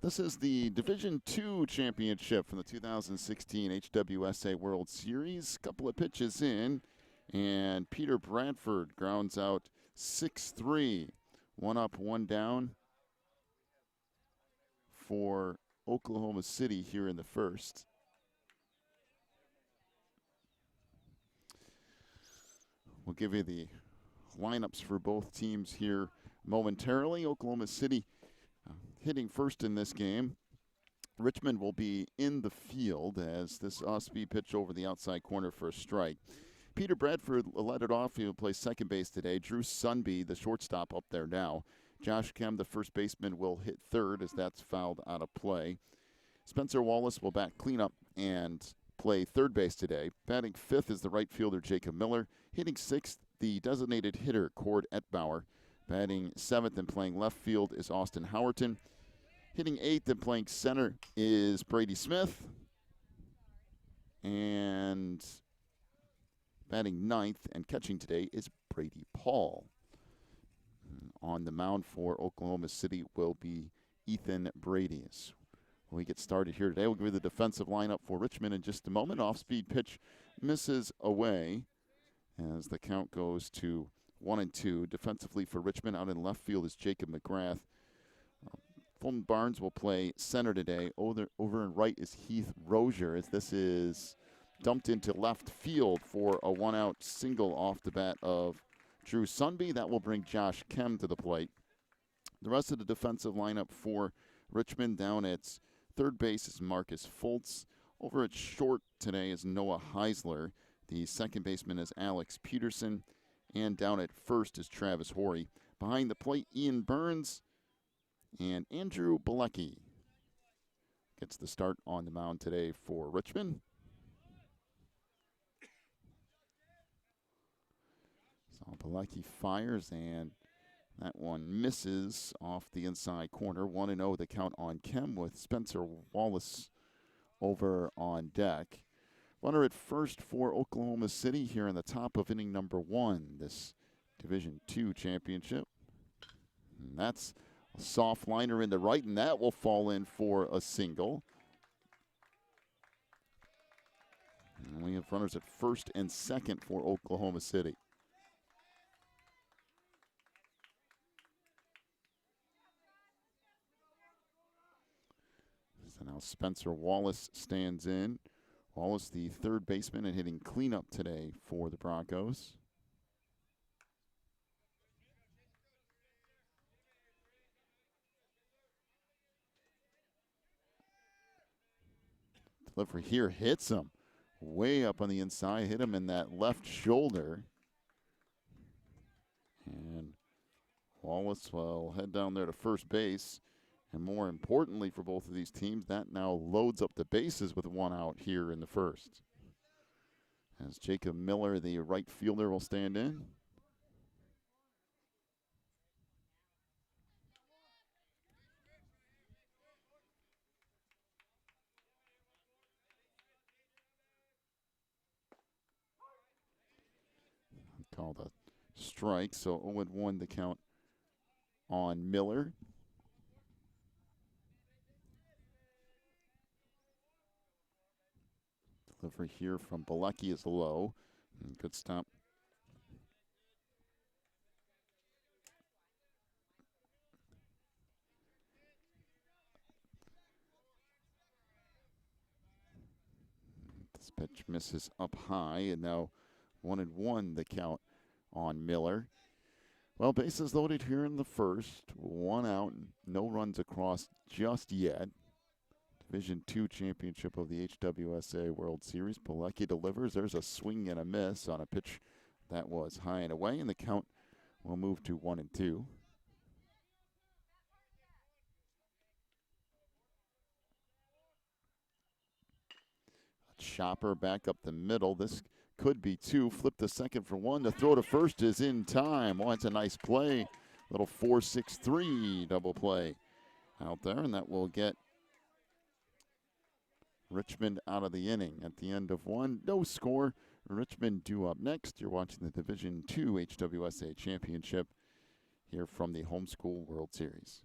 This is the Division II championship from the 2016 HWSA World Series. Couple of pitches in, and Peter Bradford grounds out 6-3. One up, one down for Oklahoma City here in the first. We'll give you the lineups for both teams here momentarily. Oklahoma City hitting first in this game. Richmond will be in the field as this off-speed pitch over the outside corner for a strike. Peter Bradford led it off. He'll play second base today. Drew Sunby, the shortstop, up there now. Josh Kem, the first baseman, will hit third as that's fouled out of play. Spencer Wallace will bat cleanup and play third base today. Batting fifth is the right fielder Jacob Miller. Hitting sixth, the designated hitter Cord Etbauer. Batting seventh and playing left field is Austin Howerton. Hitting eighth and playing center is Brady Smith. And batting ninth and catching today is Brady Paul. On the mound for Oklahoma City will be Ethan Brady. When we get started here today, we'll give you the defensive lineup for Richmond in just a moment. Off-speed pitch misses away as the count goes to 1-2. Defensively for Richmond, out in left field is Jacob McGrath. Fulton Barnes will play center today. Over in right is Heath Rozier as this is dumped into left field for a one-out single off the bat of Drew Sunby. That will bring Josh Kem to the plate. The rest of the defensive lineup for Richmond down at third base is Marcus Fultz. Over at short today is Noah Heisler. The second baseman is Alex Peterson. And down at first is Travis Horry. Behind the plate, Ian Burns and Andrew Bilecki gets the start on the mound today for Richmond. So Bilecki fires, and that one misses off the inside corner. 1-0 the count on Kem with Spencer Wallace over on deck. Runner at first for Oklahoma City here in the top of inning number one, this Division II championship. And that's a soft liner in the right, and that will fall in for a single. And we have runners at first and second for Oklahoma City. So now Spencer Wallace stands in. Wallace, the third baseman, and hitting cleanup today for the Broncos. Delivery here hits him way up on the inside, hit him in that left shoulder. And Wallace will head down there to first base. And more importantly for both of these teams, that now loads up the bases with one out here in the first. As Jacob Miller, the right fielder, will stand in. Called a strike, so 0-1 the count on Miller. Delivery here from Bilecki is low. Good stop. This pitch misses up high, and now 1-1 the count on Miller. Well, bases loaded here in the first. One out, no runs across just yet. Division II championship of the HWSA World Series. Bilecki delivers. There's a swing and a miss on a pitch that was high and away, and the count will move to 1-2. A chopper back up the middle. This could be two. Flip to second for one. The throw to first is in time. Oh, that's a nice play. Little 4-6-3 double play out there, and that will get Richmond out of the inning at the end of one. No score. Richmond due up next. You're watching the Division II HWSA Championship here from the Homeschool World Series.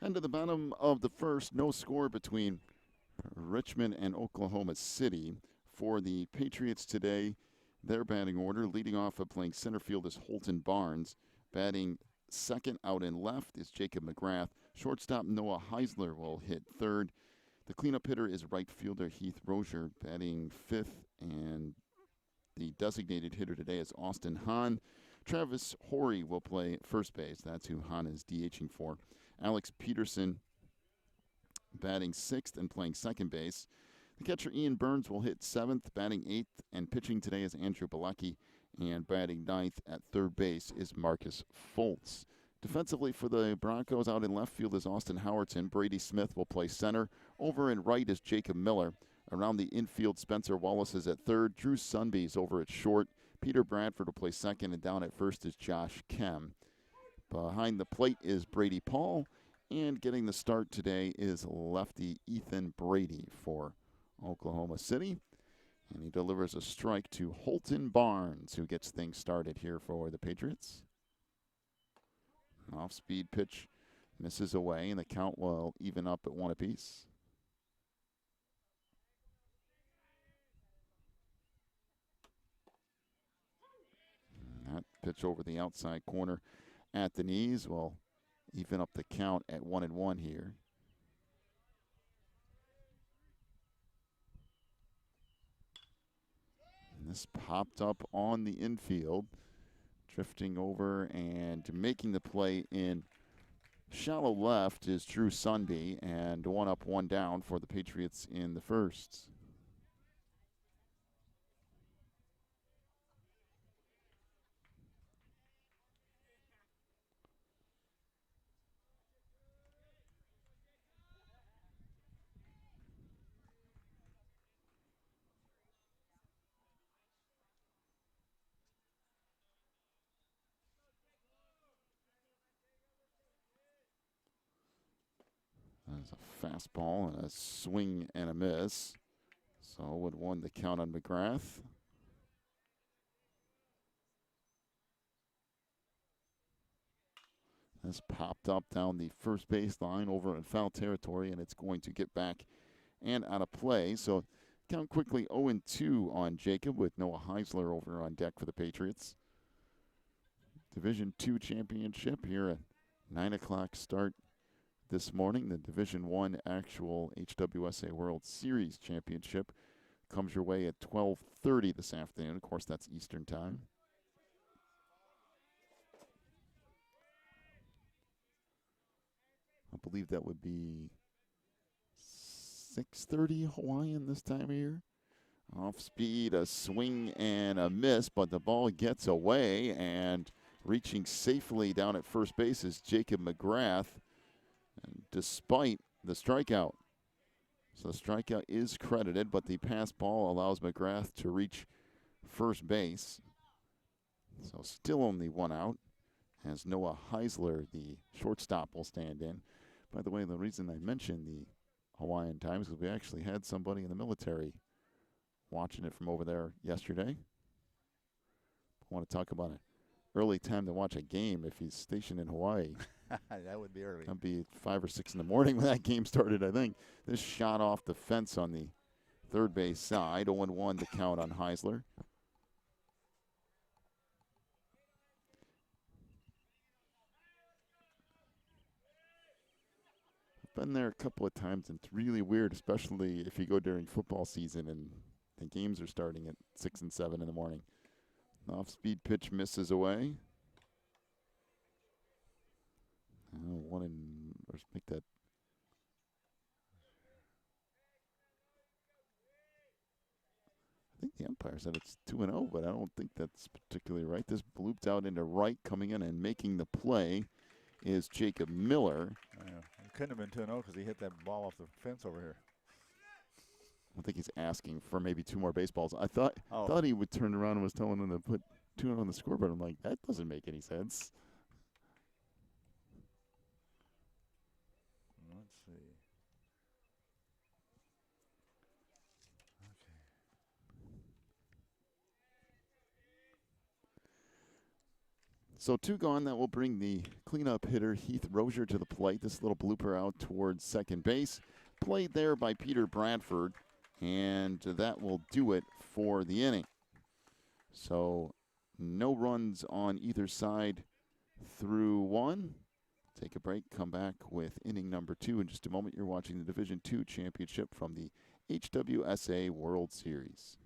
And to the bottom of the first, no score between Richmond and Oklahoma City. For the Patriots today, their batting order, leading off of playing center field, is Holton Barnes. Batting second out in left is Jacob McGrath. Shortstop Noah Heisler will hit third. The cleanup hitter is right fielder Heath Rozier, batting fifth, and the designated hitter today is Austin Hahn. Travis Horry will play first base. That's who Hahn is DHing for. Alex Peterson batting sixth and playing second base. The catcher Ian Burns will hit seventh, batting eighth, and pitching today is Andrew Bilecki, and batting ninth at third base is Marcus Foltz. Defensively for the Broncos, out in left field is Austin Howerton. Brady Smith will play center. Over in right is Jacob Miller. Around the infield, Spencer Wallace is at third. Drew Sunby is over at short. Peter Bradford will play second, and down at first is Josh Kem. Behind the plate is Brady Paul, and getting the start today is lefty Ethan Brady for Oklahoma City. And he delivers a strike to Holton Barnes, who gets things started here for the Patriots. Off-speed pitch misses away, and the count will even up at one apiece. And that pitch over the outside corner at the knees will even up the count at 1-1 here. And this popped up on the infield, drifting over and making the play in shallow left is Drew Sunby, and 1 up, 1 down for the Patriots in the first. There's a fastball and a swing and a miss. So would 1 the count on McGrath. This popped up down the first baseline over in foul territory, and it's going to get back and out of play. So count quickly 0-2 on Jacob, with Noah Heisler over on deck for the Patriots. Division II championship here at 9 o'clock start this morning. The Division I actual HWSA World Series championship comes your way at 12:30 this afternoon. Of course, that's Eastern time. I believe that would be 6:30 Hawaiian this time of year. Off speed, a swing and a miss, but the ball gets away, and reaching safely down at first base is Jacob McGrath, despite the strikeout. So the strikeout is credited, but the pass ball allows McGrath to reach first base. So still only 1 out, as Noah Heisler, the shortstop, will stand in. By the way, the reason I mentioned the Hawaiian time is because we actually had somebody in the military watching it from over there yesterday. I want to talk about an early time to watch a game if he's stationed in Hawaii. That would be early. That'd be 5 or 6 in the morning when that game started, I think. This shot off the fence on the third base side. 0-1 the count on Heisler. I've been there a couple of times, and it's really weird, especially if you go during football season and the games are starting at 6 and 7 in the morning. Off-speed pitch misses away. Let's make that. I think the umpire said it's 2-0, but I don't think that's particularly right. This blooped out into right, coming in and making the play is Jacob Miller. It couldn't have been 2-0 because he hit that ball off the fence over here. I think he's asking for maybe 2 more baseballs. I thought he would turn around and was telling him to put 2 on the scoreboard. I'm like, that doesn't make any sense. Let's see. Okay. So 2 gone. That will bring the cleanup hitter Heath Rozier to the plate. This little blooper out towards second base. Played there by Peter Bradford. And that will do it for the inning. So no runs on either side through 1. Take a break, come back with inning number 2 in just a moment. You're watching the Division II championship from the HWSA World Series.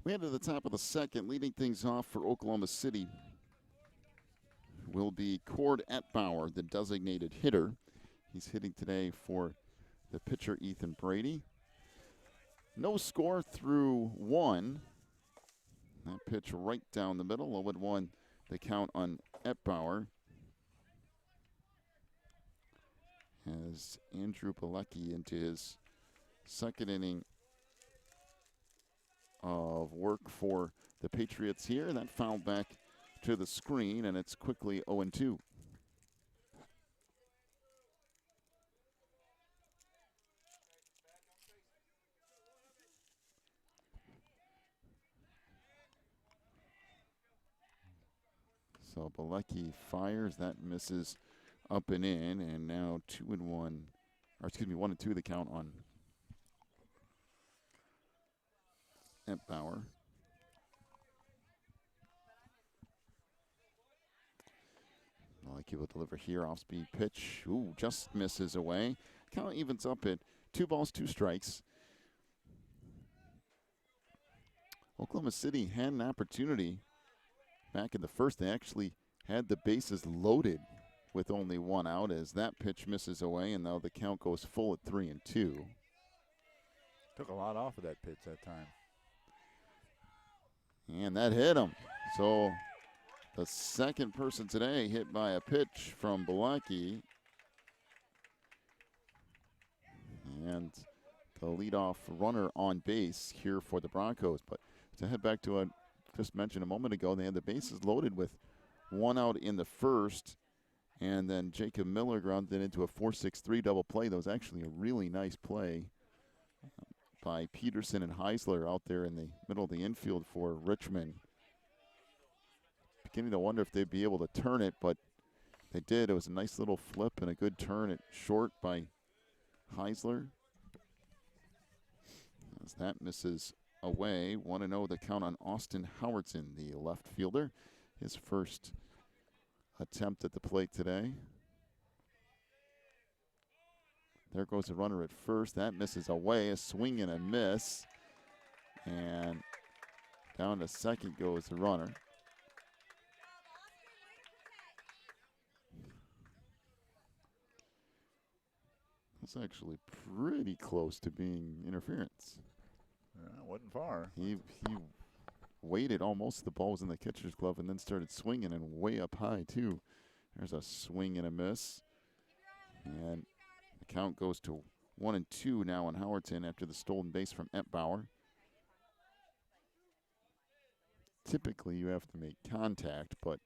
We head to the top of the second. Leading things off for Oklahoma City will be Cord Etbauer, the designated hitter. He's hitting today for the pitcher Ethan Brady. No score through 1. That pitch right down the middle. 0-1 the count on Etbauer. As Andrew Pilecki into his second inning of work for the Patriots here. That fouled back to the screen, and it's quickly 0-2. So Pilecki fires, that misses up and in, and now 2-1, or excuse me, 1-2 the count on Etbauer. Pilecki will deliver here, off-speed pitch. Ooh, just misses away. Count evens up at 2 balls, 2 strikes. Oklahoma City had an opportunity back in the first. They actually had the bases loaded with only 1 out as that pitch misses away, and now the count goes full at 3-2. Took a lot off of that pitch that time. And that hit him. So the second person today hit by a pitch from Pilecki. And the leadoff runner on base here for the Broncos. But to head back to what I just mentioned a moment ago, they had the bases loaded with 1 out in the first. And then Jacob Miller grounded into a 4-6-3 double play. That was actually a really nice play by Peterson and Heisler out there in the middle of the infield for Richmond. Beginning to wonder if they'd be able to turn it, but they did. It was a nice little flip and a good turn at short by Heisler. As that misses away, 1-0 the count on Austin Howardson, the left fielder. His first attempt at the plate today. There goes the runner at first. That misses away. A swing and a miss. And down to second goes the runner. That's actually pretty close to being interference. Yeah, it wasn't far. He waited almost. The ball was in the catcher's glove and then started swinging and way up high, too. There's a swing and a miss. And the count goes to 1-2 now on Howerton after the stolen base from Entbauer. Typically, you have to make contact, but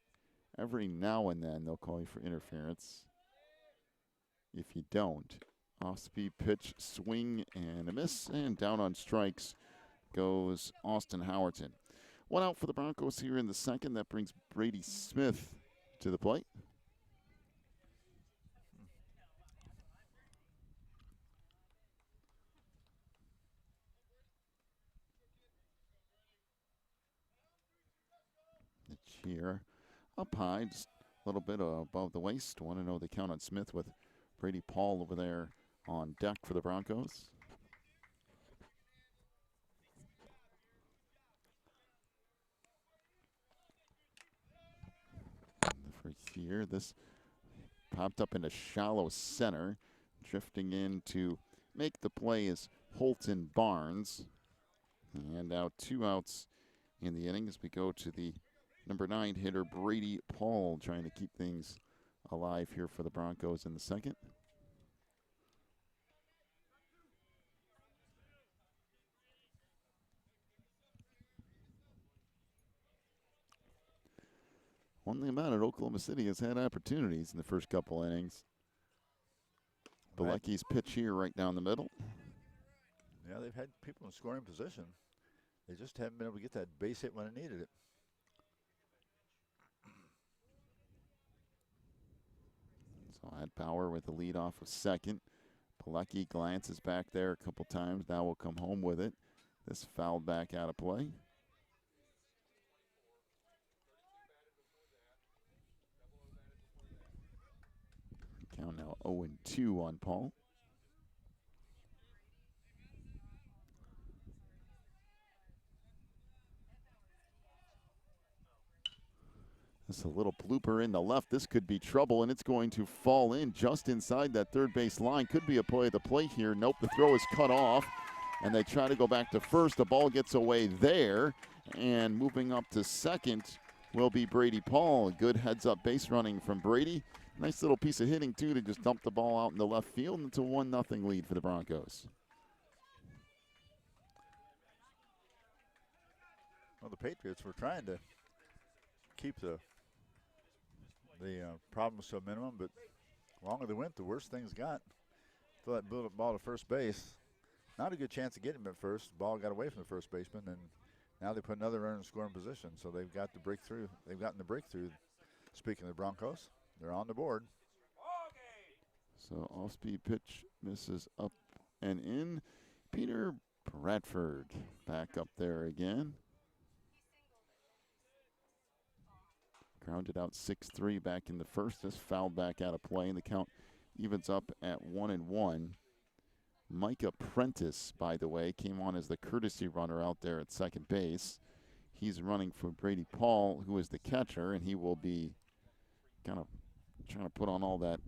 every now and then they'll call you for interference. If you don't, off-speed pitch, swing and a miss, and down on strikes goes Austin Howerton. One out for the Broncos here in the second. That brings Brady Smith to the plate. The cheer up high, just a little bit above the waist. Want to know the count on Smith with Brady Paul over there on deck for the Broncos. The first year, this popped up into shallow center. Drifting in to make the play is Holton Barnes. And now 2 outs in the inning as we go to the number 9 hitter, Brady Paul, trying to keep things alive here for the Broncos in the second. One thing about it, Oklahoma City has had opportunities in the first couple innings. Bilecki's pitch here right down the middle. Yeah, they've had people in scoring position. They just haven't been able to get that base hit when it needed it. So Entbauer with the lead off of second. Bilecki glances back there a couple times. Now will come home with it. This fouled back out of play. Count now 0-2 on Paul. This is a little blooper in the left. This could be trouble, and it's going to fall in just inside that third base line. Could be a play at the plate here. Nope, the throw is cut off, and they try to go back to first. The ball gets away there, and moving up to second will be Brady Paul. Good heads-up base running from Brady. Nice little piece of hitting, too, to just dump the ball out in the left field. And it's a 1-0 lead for the Broncos. Well, the Patriots were trying to keep the problems to a minimum, but the longer they went, the worse things got. Throw that ball to first base. Not a good chance of getting him at first. The ball got away from the first baseman, and now they put another runner in scoring position. So they've got the breakthrough. They've gotten the breakthrough. Speaking of the Broncos, they're on the board. So off-speed pitch misses up and in. Peter Bradford back up there again. Grounded out 6-3 back in the first. This fouled back out of play, and the count evens up at 1-1. Micah Prentice, by the way, came on as the courtesy runner out there at second base. He's running for Brady Paul, who is the catcher, and he will be kind of trying to put on all that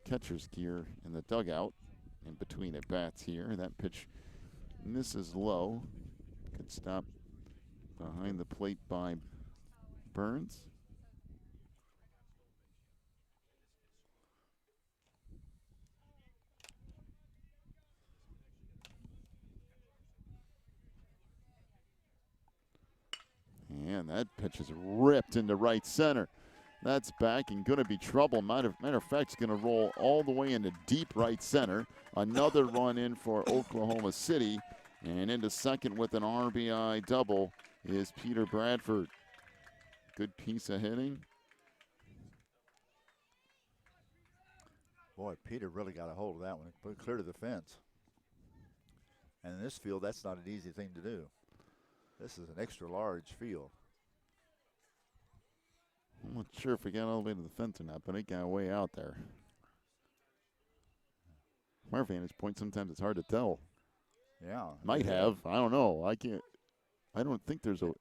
catcher's gear in the dugout in between at bats here. That pitch misses low. Good stop behind the plate by Burns. And that pitch is ripped into right center. That's back and going to be trouble. Matter of fact, it's going to roll all the way into deep right center. Another run in for Oklahoma City. And into second with an RBI double is Peter Bradford. Good piece of hitting. Boy, Peter really got a hold of that one. Put it clear to the fence. And in this field, that's not an easy thing to do. This is an extra large field. I'm not sure if he got all the way to the fence or not, but it got way out there. From our vantage point, sometimes it's hard to tell. Yeah. Might have. I don't know. I don't think there's a.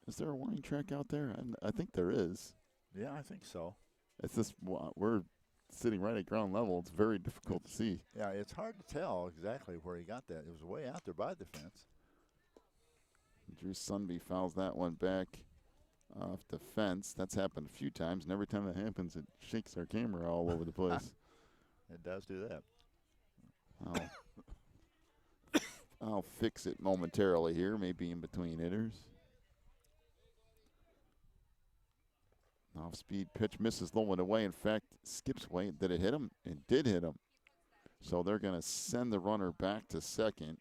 Is there a warning track out there? I think there is. Yeah, I think so. It's just we're sitting right at ground level. It's very difficult to see. Yeah, it's hard to tell exactly where he got that. It was way out there by the fence. Drew Sunby fouls that one back off the fence. That's happened a few times, and every time that happens, it shakes our camera all over the place. It does do that. I'll fix it momentarily here, maybe in between hitters. Off-speed pitch misses low and away. In fact, skips away. Did it hit him? It did hit him. So they're going to send the runner back to second.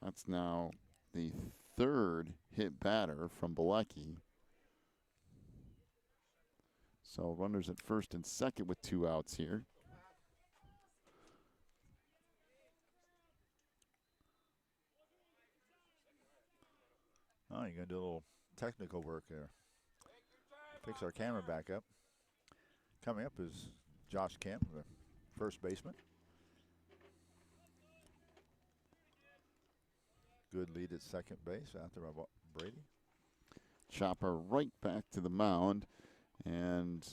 That's now the third hit batter from Bilecki. So runners at first and second with 2 outs here. Oh, you're going to do a little technical work there. Fix our camera back up. Coming up is Josh Kemp, the first baseman. Good lead at second base out there by Brady. Chopper right back to the mound and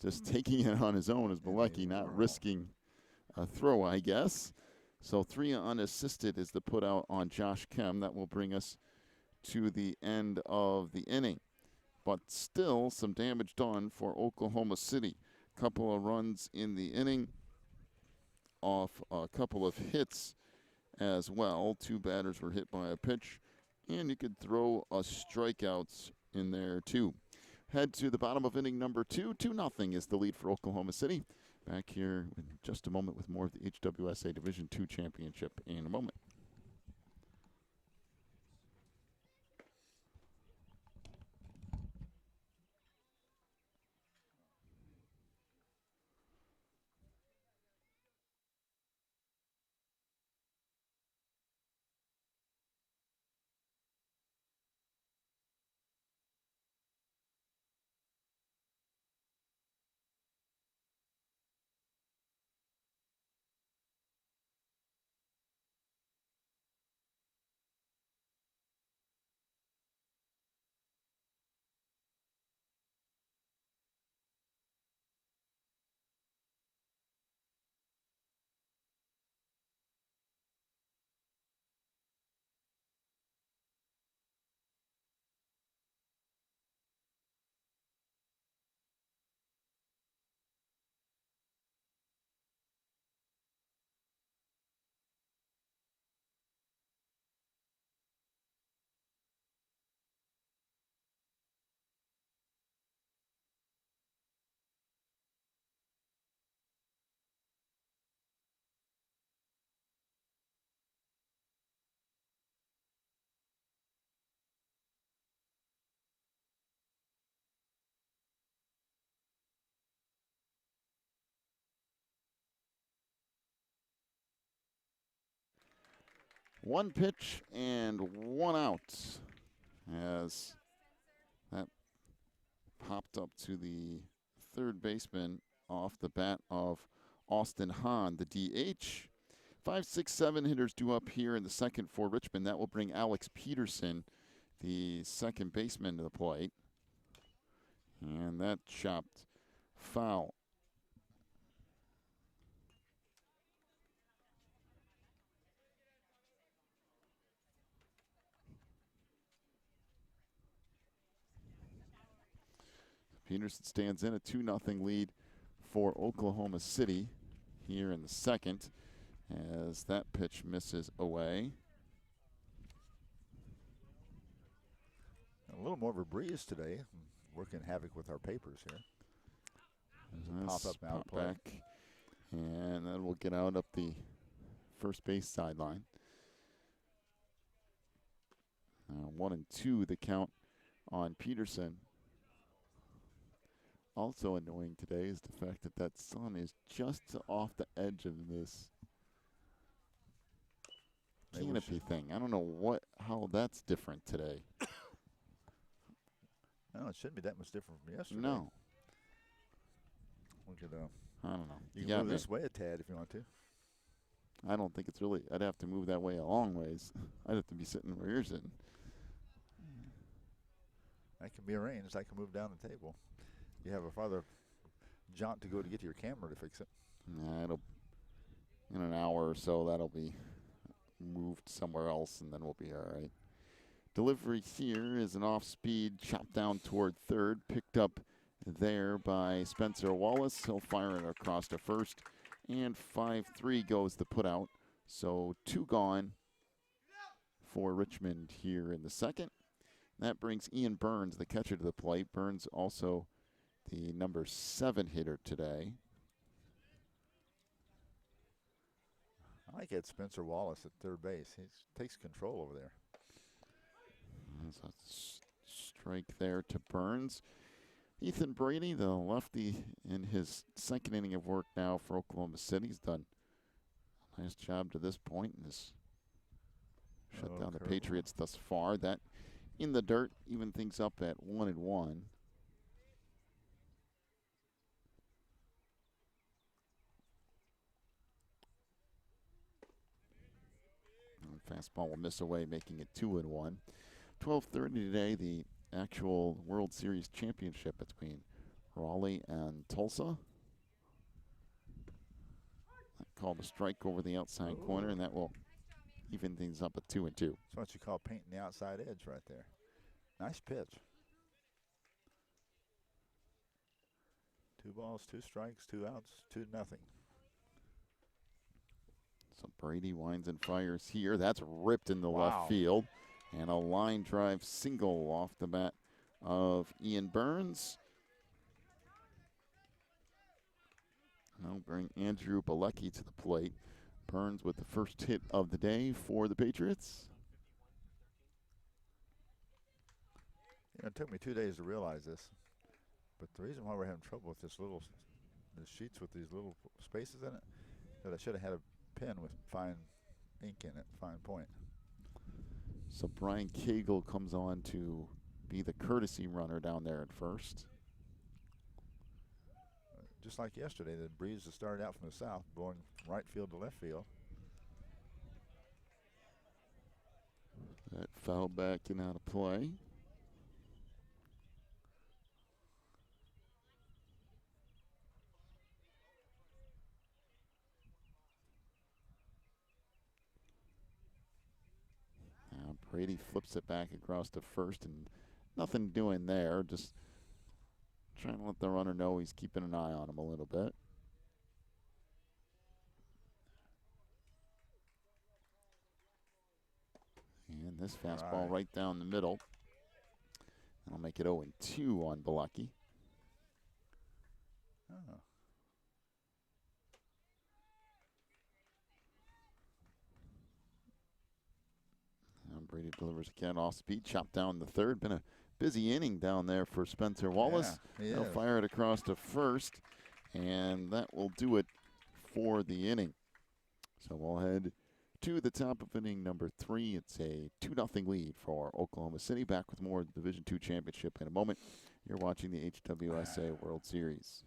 just taking it on his own is Bilecki, not risking a throw, I guess. So 3 unassisted is the put out on Josh Kemp. That will bring us to the end of the inning. But still some damage done for Oklahoma City. Couple of runs in the inning off a couple of hits as well. 2 batters were hit by a pitch, and you could throw a strikeouts in there too. Head to the bottom of inning number 2. 2-0 is the lead for Oklahoma City. Back here in just a moment with more of the HWSA Division II Championship in a moment. One pitch and 1 out as that popped up to the third baseman off the bat of Austin Hahn, the DH. 5, 6, 7 hitters due up here in the second for Richmond. That will bring Alex Peterson, the second baseman, to the plate. And that chopped foul. Peterson stands in a 2-0 lead for Oklahoma City here in the second as that pitch misses away. A little more of a breeze today, working havoc with our papers here. Pop up and out play. Back, and then we'll get out up the first base sideline. 1-2 the count on Peterson. Also annoying today is the fact that that sun is just off the edge of this canopy thing. I don't know how that's different today. No, it shouldn't be that much different from yesterday. No. We could, I don't know. You can move this way a tad if you want to. I don't think it's really. I'd have to move that way a long ways. I'd have to be sitting where you're sitting. That can be arranged. I can move down the table. You have a farther jaunt to go to get to your camera to fix it. Nah, in an hour or so, that'll be moved somewhere else, and then we'll be all right. Delivery here is an off-speed chop down toward third, picked up there by Spencer Wallace. He'll fire it across to first, and 5-3 goes the putout. So 2 gone for Richmond here in the second. That brings Ian Burns, the catcher, to the plate. Burns also the number 7 hitter today. I like Ed Spencer Wallace at third base. He takes control over there. There's a strike there to Burns. Ethan Brady, the lefty, in his second inning of work now for Oklahoma City. He's done a nice job to this point and has shut down the Patriots thus far. That in the dirt, even things up at 1-1. Fastball will miss away, making it 2-1. 12:30 today, the actual World Series championship between Raleigh and Tulsa. That called a strike over the outside corner, and that will even things up at 2-2. That's what you call painting the outside edge right there. Nice pitch. 2 balls, 2 strikes, 2 outs, 2-0. So Brady winds and fires here. That's ripped in the left field. And a line drive single off the bat of Ian Burns. I'll bring Andrew Bilecki to the plate. Burns with the first hit of the day for the Patriots. You know, it took me 2 days to realize this, but the reason why we're having trouble with the sheets with these little spaces in it, that I should have had a pen with fine ink in it, fine point. So Brian Cagle comes on to be the courtesy runner down there at first. Just like yesterday, the breeze that started out from the south, blowing right field to left field. That foul back and out of play. Now Brady flips it back across to first, and nothing doing there. Just trying to let the runner know he's keeping an eye on him a little bit. And this fastball right down the middle. That'll make it 0-2 on Bilecki. Oh. Now Brady delivers again off speed, chopped down the third. Been a busy inning down there for Spencer Wallace. Yeah, They'll fire it across to first, and that will do it for the inning. So we'll head to the top of inning number 3. It's a 2-0 lead for Oklahoma City. Back with more of the Division II championship in a moment. You're watching the HWSA World Series.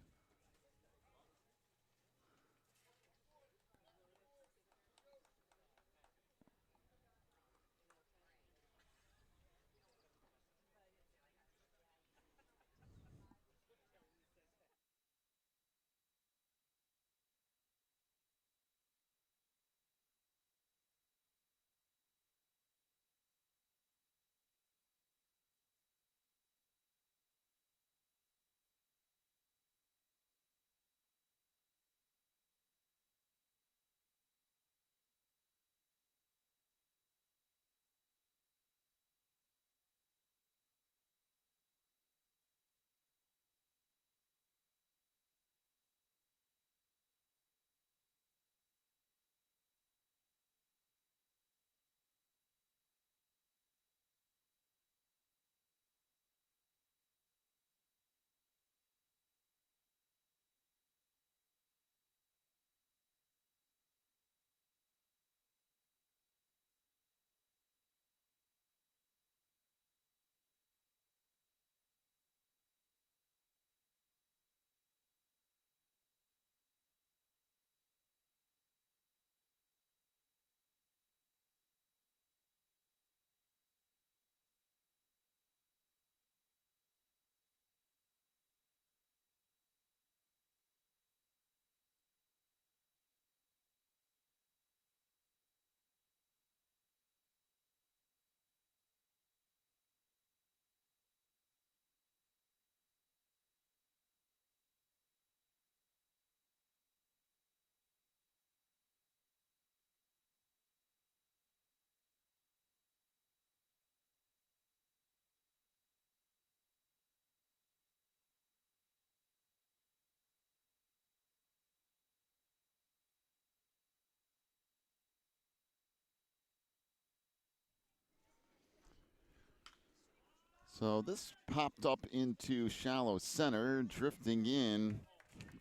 So this popped up into shallow center, drifting in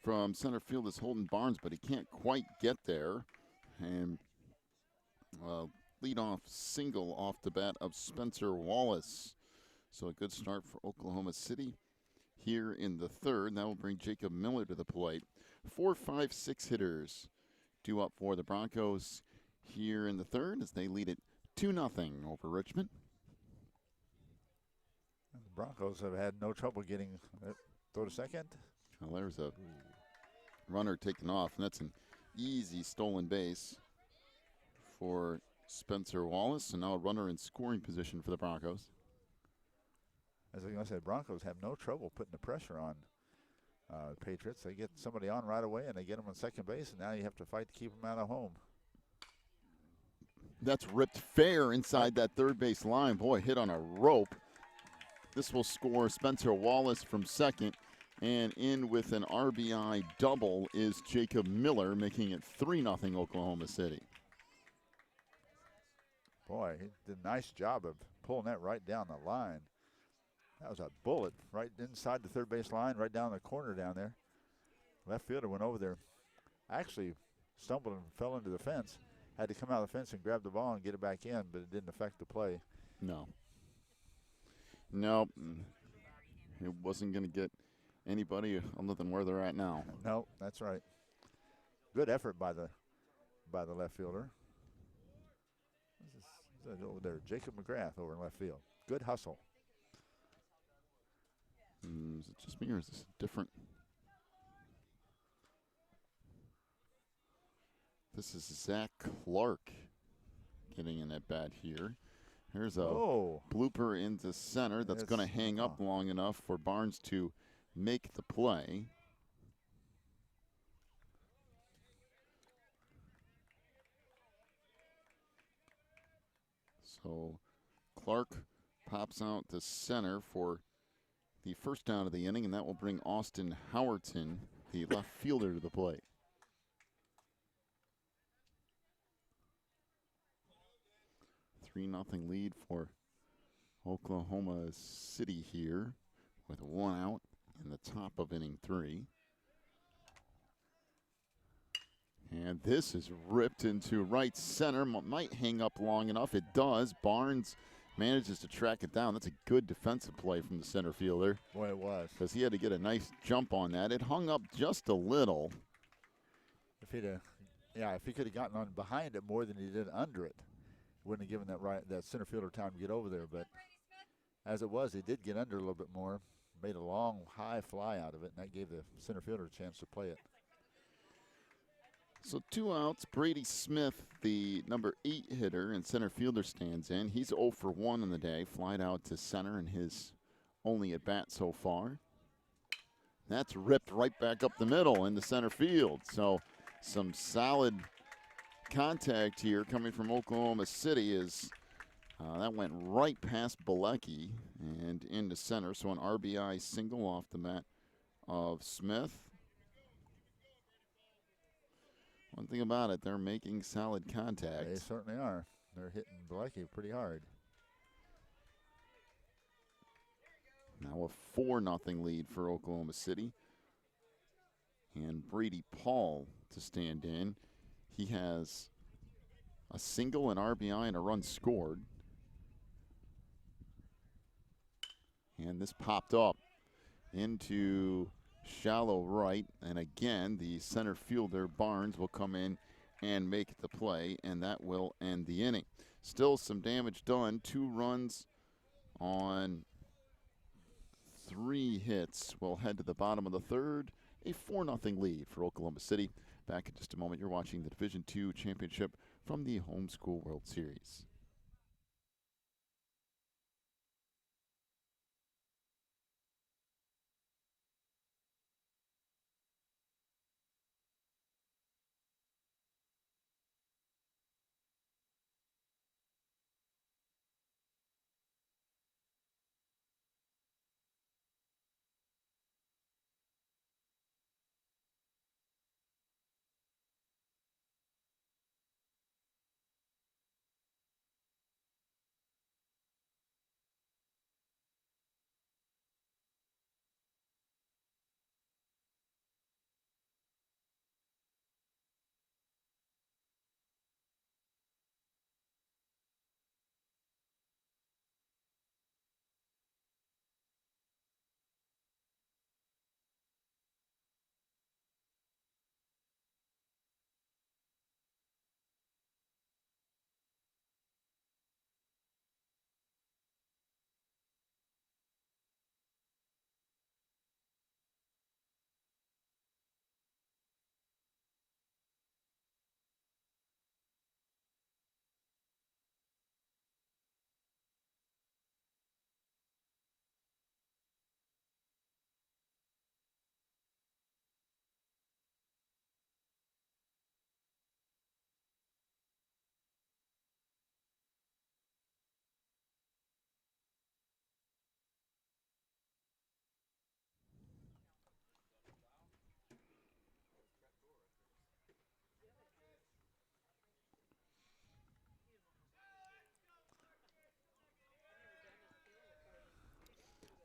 from center field is Holden Barnes, but he can't quite get there. And leadoff single off the bat of Spencer Wallace. So a good start for Oklahoma City here in the third. That will bring Jacob Miller to the plate. 4, 5, 6 hitters due up for the Broncos here in the third as they lead it 2-0 over Richmond. The Broncos have had no trouble getting throw to second. Well, there's a runner taken off, and that's an easy stolen base for Spencer Wallace, and now a runner in scoring position for the Broncos. As I said, Broncos have no trouble putting the pressure on Patriots. They get somebody on right away, and they get them on second base, and now you have to fight to keep them out of home. That's ripped fair inside that third base line. Boy, hit on a rope. This will score Spencer Wallace from second, and in with an RBI double is Jacob Miller, making it 3-0 Oklahoma City. Boy, he did a nice job of pulling that right down the line. That was a bullet right inside the third base line, right down the corner down there. Left fielder went over there. Actually stumbled and fell into the fence. Had to come out of the fence and grab the ball and get it back in, but it didn't affect the play. No, it wasn't going to get anybody other than where they're at now. No, that's right. Good effort by the left fielder. This is over there, Jacob McGrath over in left field. Good hustle. Is it just me or is this different? This is Zach Clark getting an at bat here. Here's a blooper into center that's going to hang up long enough for Barnes to make the play. So Clark pops out to center for the first down of the inning, and that will bring Austin Howerton, the left fielder, to the plate. Nothing lead for Oklahoma City here with one out in the top of inning 3. And this is ripped into right center. Might hang up long enough. It does. Barnes manages to track it down. That's a good defensive play from the center fielder. Boy, it was. Because he had to get a nice jump on that. It hung up just a little. If he could have gotten on behind it more than he did under it, wouldn't have given that center fielder time to get over there. But as it was, he did get under a little bit more, made a long, high fly out of it, and that gave the center fielder a chance to play it. So 2 outs. Brady Smith, the number 8 hitter and center fielder, stands in. He's 0 for 1 in the day, flied out to center in his only at bat so far. That's ripped right back up the middle into center field. So some solid contact here coming from Oklahoma City is that went right past Bilecki and into center. So an RBI single off the bat of Smith. One thing about it, they're making solid contact. They certainly are. They're hitting Bilecki pretty hard. Now a 4-0 lead for Oklahoma City. And Brady Paul to stand in. He has a single, an RBI, and a run scored. And this popped up into shallow right. And again, the center fielder, Barnes, will come in and make the play, and that will end the inning. Still some damage done. 2 runs on 3 hits. We'll head to the bottom of the third. A 4-0 lead for Oklahoma City. Back in just a moment. You're watching the Division II championship from the Homeschool World Series.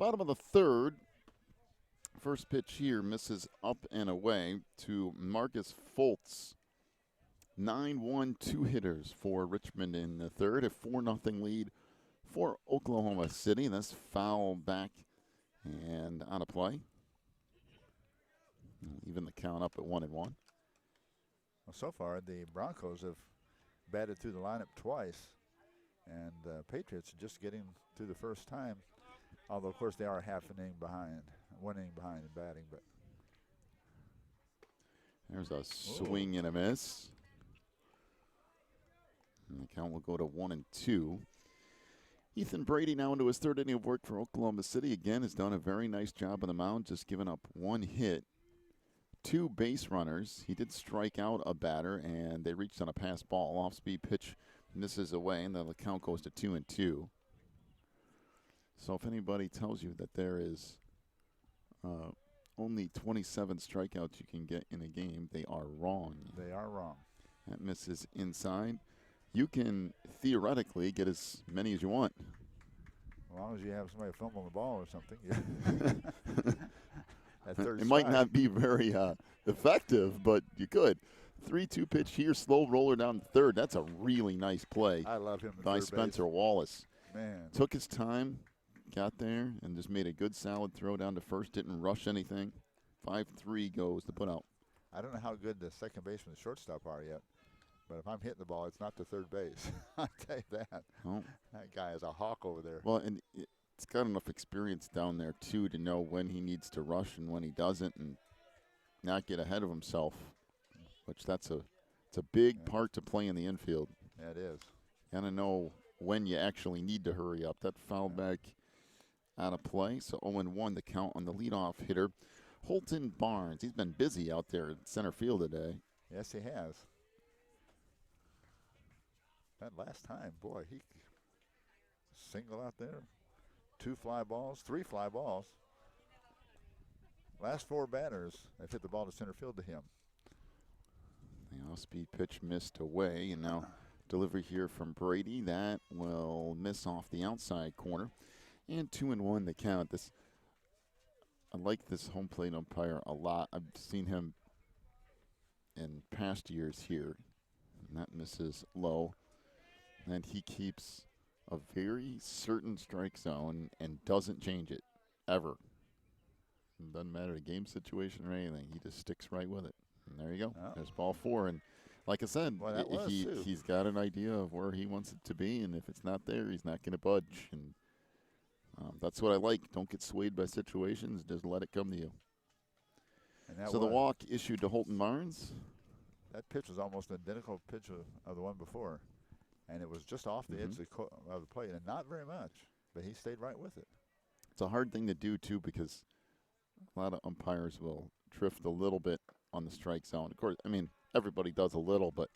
Bottom of the third. First pitch here misses up and away to Marcus Foltz. 9-1 two-hitters for Richmond in the third. A 4-0 lead for Oklahoma City. That's foul back and out of play. Even the count up at 1-1. Well, so far, the Broncos have batted through the lineup twice, and the Patriots just getting through the first time. Although, of course, they are half an inning behind, 1 inning behind in batting. But there's a swing and a miss. And the count will go to 1-2. Ethan Brady now into his third inning of work for Oklahoma City. Again, has done a very nice job on the mound, just giving up 1 hit. 2 base runners. He did strike out a batter, and they reached on a pass ball. Off-speed pitch misses away, and then the count goes to 2-2. So if anybody tells you that there is only 27 strikeouts you can get in a game, they are wrong. They are wrong. That misses inside. You can theoretically get as many as you want. As long as you have somebody fumbling the ball or something. Yeah. It might not be very effective, but you could. 3-2 pitch here, slow roller down to third. That's a really nice play. I love him by Spencer Wallace. Man. Took his time, got there, and just made a good solid throw down to first. Didn't rush anything. 5-3 goes to put out. I don't know how good the second baseman and shortstop are yet, but if I'm hitting the ball, it's not to third base. I'll tell you that. Oh. That guy is a hawk over there. Well, and it's got enough experience down there, too, to know when he needs to rush and when he doesn't and not get ahead of himself, which it's a big part to play in the infield. Yeah, it is. You got to know when you actually need to hurry up. That foul back out of play. So 0-1 the count on the leadoff hitter, Holton Barnes. He's been busy out there in center field today. Yes, he has. That last time, boy, he single out there. 2 fly balls, 3 fly balls. Last 4 batters have hit the ball to center field to him. The off-speed pitch missed away, and now delivery here from Brady. That will miss off the outside corner. And 2-1 the count. I like this home plate umpire a lot. I've seen him in past years here. And that misses low. And he keeps a very certain strike zone and doesn't change it, ever. It doesn't matter the game situation or anything. He just sticks right with it. And there you go. Oh. There's ball 4. And like I said, Well, he's got an idea of where he wants it to be. And if it's not there, he's not going to budge. And that's what I like. Don't get swayed by situations. Just let it come to you. So the walk issued to Holton Barnes. That pitch was almost an identical pitch of the one before. And it was just off the edge of the plate, and not very much. But he stayed right with it. It's a hard thing to do, too, because a lot of umpires will drift a little bit on the strike zone. Of course, I mean, everybody does a little, but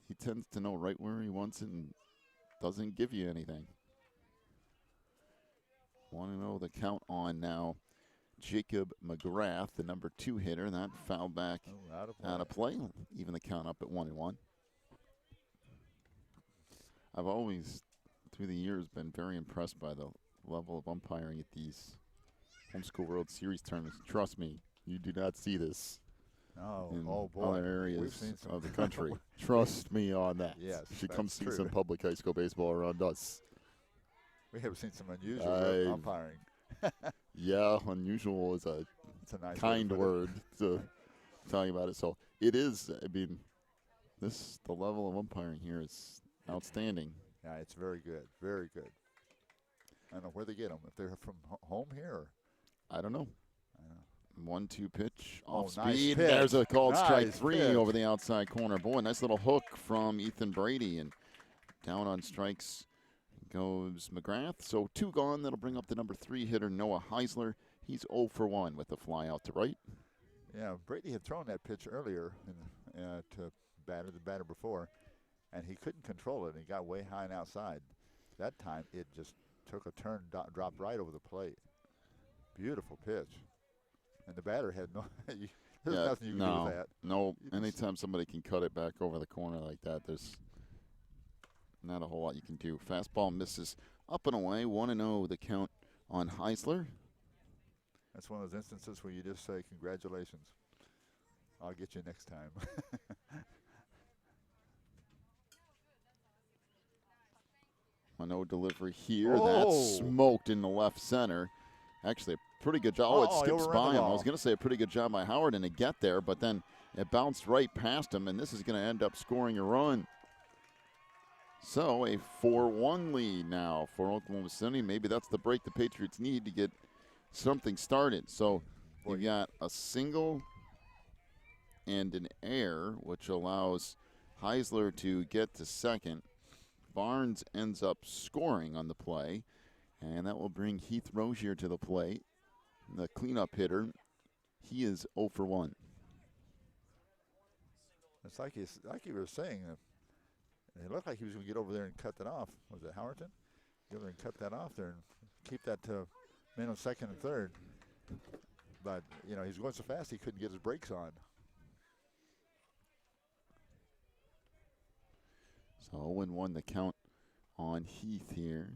he tends to know right where he wants it and doesn't give you anything. 1-0 the count on now. Jacob McGrath, the number 2 hitter, that foul back out of play. Even the count up at 1-1. I've always, through the years, been very impressed by the level of umpiring at these Homeschool World Series tournaments. Trust me, you do not see this in boy. other areas of the country. Trust me on that. Yes, you should that's come see true. some public high school baseball around us. We have seen some unusual umpiring. Yeah, unusual is a nice kind word to tell you about it. So it is, I mean, the level of umpiring here is outstanding. Yeah, it's very good, very good. I don't know where they get them. If they're from home here, or? I don't know. 1-2 pitch off nice speed. pitch. There's a called strike Nice 3 pitch. over the outside corner. Boy, nice little hook from Ethan Brady, and down on strikes goes McGrath. So 2 gone. That'll bring up the number 3 hitter, Noah Heisler. He's 0 for 1 with the fly out to right. Yeah, Brady had thrown that pitch earlier to the batter before, and he couldn't control it, and he got way high and outside. That time, it just took a turn, dropped right over the plate. Beautiful pitch. And the batter had there's nothing you can do with that. No, anytime somebody can cut it back over the corner like that, there's Not a whole lot you can do. Fastball misses up and away. 1-0 the count on Heisler. That's one of those instances where you just say, congratulations. I'll get you next time. 1-0 delivery here. That's Oh. smoked in the left center. Actually, a pretty good job. Oh, it Uh-oh, he skips overran by the him. I ball. was going to say a pretty good job by Howard to get there, but then it bounced right past him, and this is going to end up scoring a run. So a 4-1 lead now for Oklahoma City. Maybe that's the break the Patriots need to get something started. So Boy. you've got a single and an error, which allows Heisler to get to second. Barnes ends up scoring on the play, and that will bring Heath Rozier to the plate, the cleanup hitter. He is 0 for 1. It's like he was saying. It looked like he was going to get over there and cut that off. Was it Howerton? Get over there and cut that off there and keep that to men on second and third. But, you know, he's going so fast he couldn't get his brakes on. So 0-1 the count on Heath here.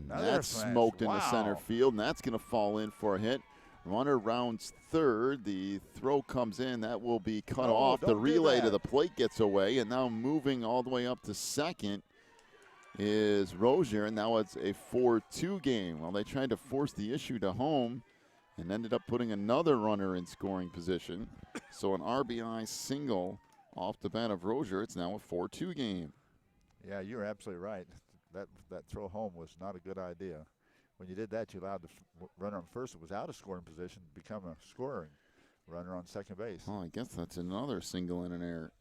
Another That's smash. smoked in the Wow. center field, and that's going to fall in for a hit. Runner rounds third. The throw comes in. That will be cut off. The don't do relay to that. the plate gets away, and now moving all the way up to second is Rozier, and now it's a 4-2 game. Well, they tried to force the issue to home and ended up putting another runner in scoring position. So an RBI single off the bat of Rozier. It's now a 4-2 game. Yeah, you're absolutely right. That throw home was not a good idea. When you did that, you allowed the runner on first that was out of scoring position to become a scoring runner on second base. Oh, I guess that's another single and an error.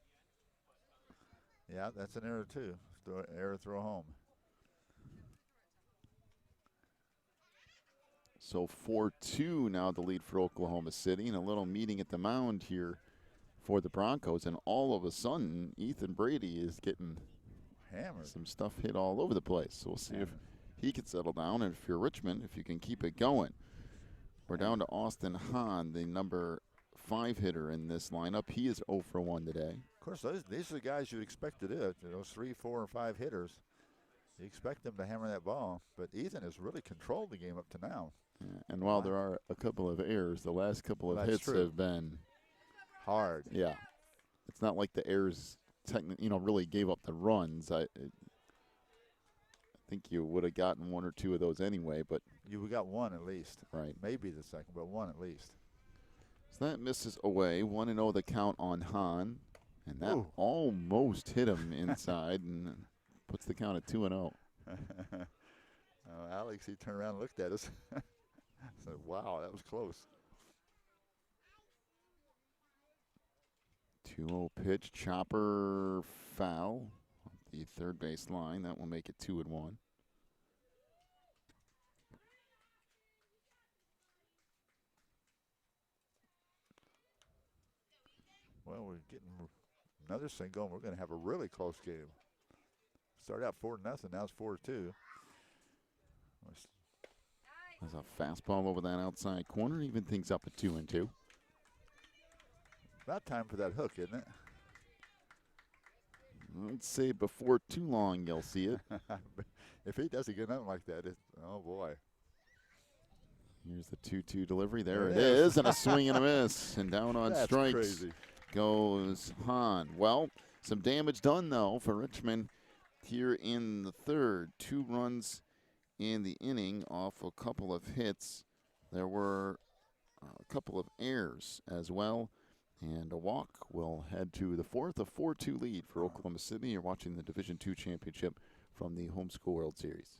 Yeah, that's an error too. Error throw home. So 4-2 now the lead for Oklahoma City, and a little meeting at the mound here for the Broncos. And all of a sudden, Ethan Brady is getting Hammered. some stuff hit all over the place. So we'll see if he can settle down, and if you're Richmond, if you can keep it going. We're down to Austin Hahn, the number 5 hitter in this lineup. He is 0 for 1 today. Of course, these are the guys you'd expect to do it. Those 3, 4, and 5 hitters. You expect them to hammer that ball, but Ethan has really controlled the game up to now. Yeah, and while there are a couple of errors, the last couple of That's hits true. have been hard. Yeah, it's not like the errors, really gave up the runs. I think you would have gotten 1 or 2 of those anyway, but You got one at least. right. Maybe the second, but one at least. So that misses away. 1-0 the count on Hahn, and that Ooh. almost hit him inside and puts the count at 2-0. Alex, he turned around and looked at us. Said, wow, that was close. 2-0 pitch, chopper foul, the third base line. That will make it 2-1. Well, we're getting another single, and we're going to have a really close game. Started out 4-0, now it's 4-2. There's a fastball over that outside corner, even things up at 2-2. About time for that hook, isn't it? I'd say before too long you'll see it. If he doesn't get nothing like that, oh boy. Here's the 2-2 delivery. There it is. is, and a swing and a miss. And down on That's strikes crazy. goes Hahn. Well, some damage done, though, for Richmond here in the third. 2 runs in the inning off a couple of hits. There were a couple of errors as well. And a walk will head to the fourth, a 4-2 lead for Oklahoma City. You're watching the Division II championship from the Homeschool World Series.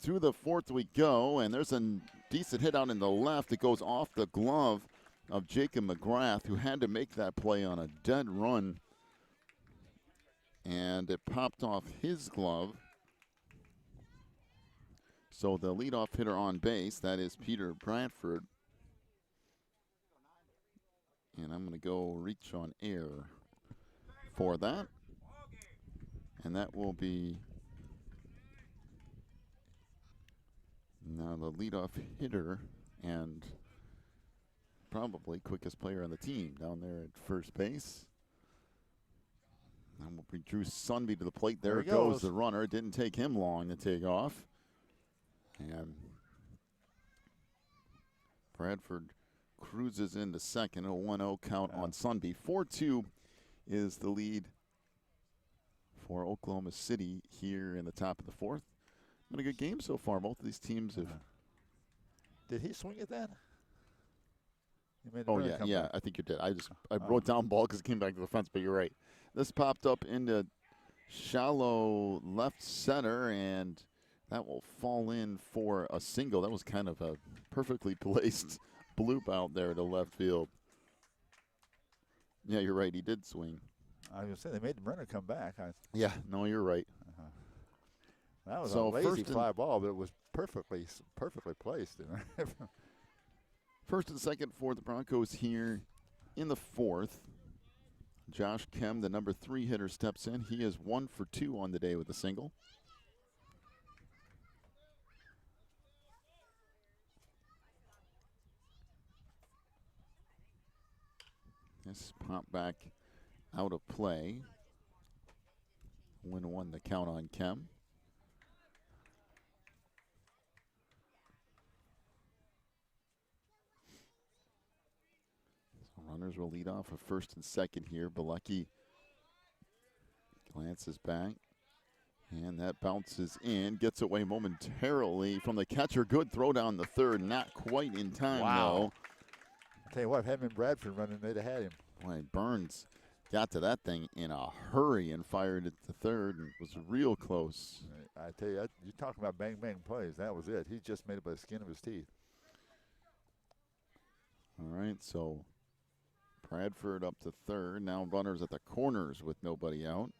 To the fourth we go, and there's a decent hit out in the left. It goes off the glove of Jacob McGrath, who had to make that play on a dead run. And it popped off his glove. So the leadoff hitter on base, that is Peter Bradford. And I'm going to go reach on air for that. And that will be now the leadoff hitter and probably quickest player on the team down there at first base. And will be Drew Sunby to the plate. There goes the runner. It didn't take him long to take off. And Bradford cruises into second. A 1-0 count on Sunby. 4-2 is the lead for Oklahoma City here in the top of the fourth. Been a good game so far. Both of these teams have. Did he swing at that? Oh, yeah, I think you did. I wrote down ball because it came back to the fence, but you're right. This popped up into shallow left center, and that will fall in for a single. That was kind of a perfectly placed bloop out there to left field. Yeah, you're right. He did swing. I was going to say, they made the runner come back. Yeah, no, you're right. That was a lazy fly ball, but it was perfectly placed. First and second for the Broncos here in the fourth. Josh Kem, the number 3 hitter, steps in. He is 1 for 2 on the day with a single. This pop back out of play. 1-1 the count on Kem. Runners will lead off of first and second here. Bilecki glances back, and that bounces in. Gets away momentarily from the catcher. Good throw down the third. Not quite in time, though. I tell you what, if had been Bradford running, they'd have had him. Boy, Burns got to that thing in a hurry and fired at the third and was real close. I tell you, you talk about bang-bang plays. That was it. He just made it by the skin of his teeth. All right, so Bradford up to third. Now runners at the corners with nobody out.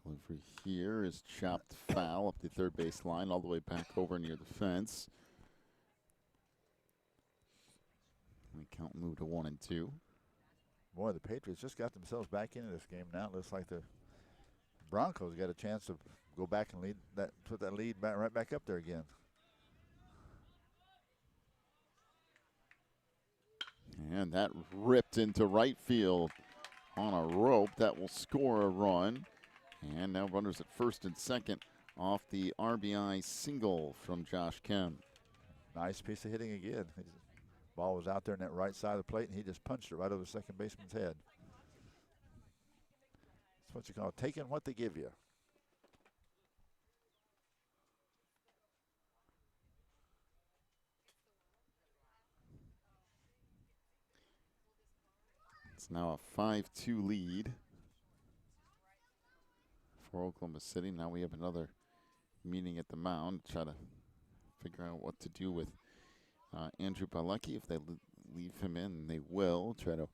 Delivery here is chopped foul up the third base line, all the way back over near the fence. The count moved to 1-2. Boy, the Patriots just got themselves back into this game now. It looks like the Broncos got a chance to go back and put that lead right back up there again. And that ripped into right field on a rope. That will score a run. And now runners at first and second off the RBI single from Josh Kem. Nice piece of hitting again. Ball was out there in that right side of the plate, and he just punched it right over the second baseman's head. That's what you call taking what they give you. It's now a 5-2 lead for Oklahoma City. Now we have another meeting at the mound to try to figure out what to do with Andrew Bilecki. If they leave him in, they will try to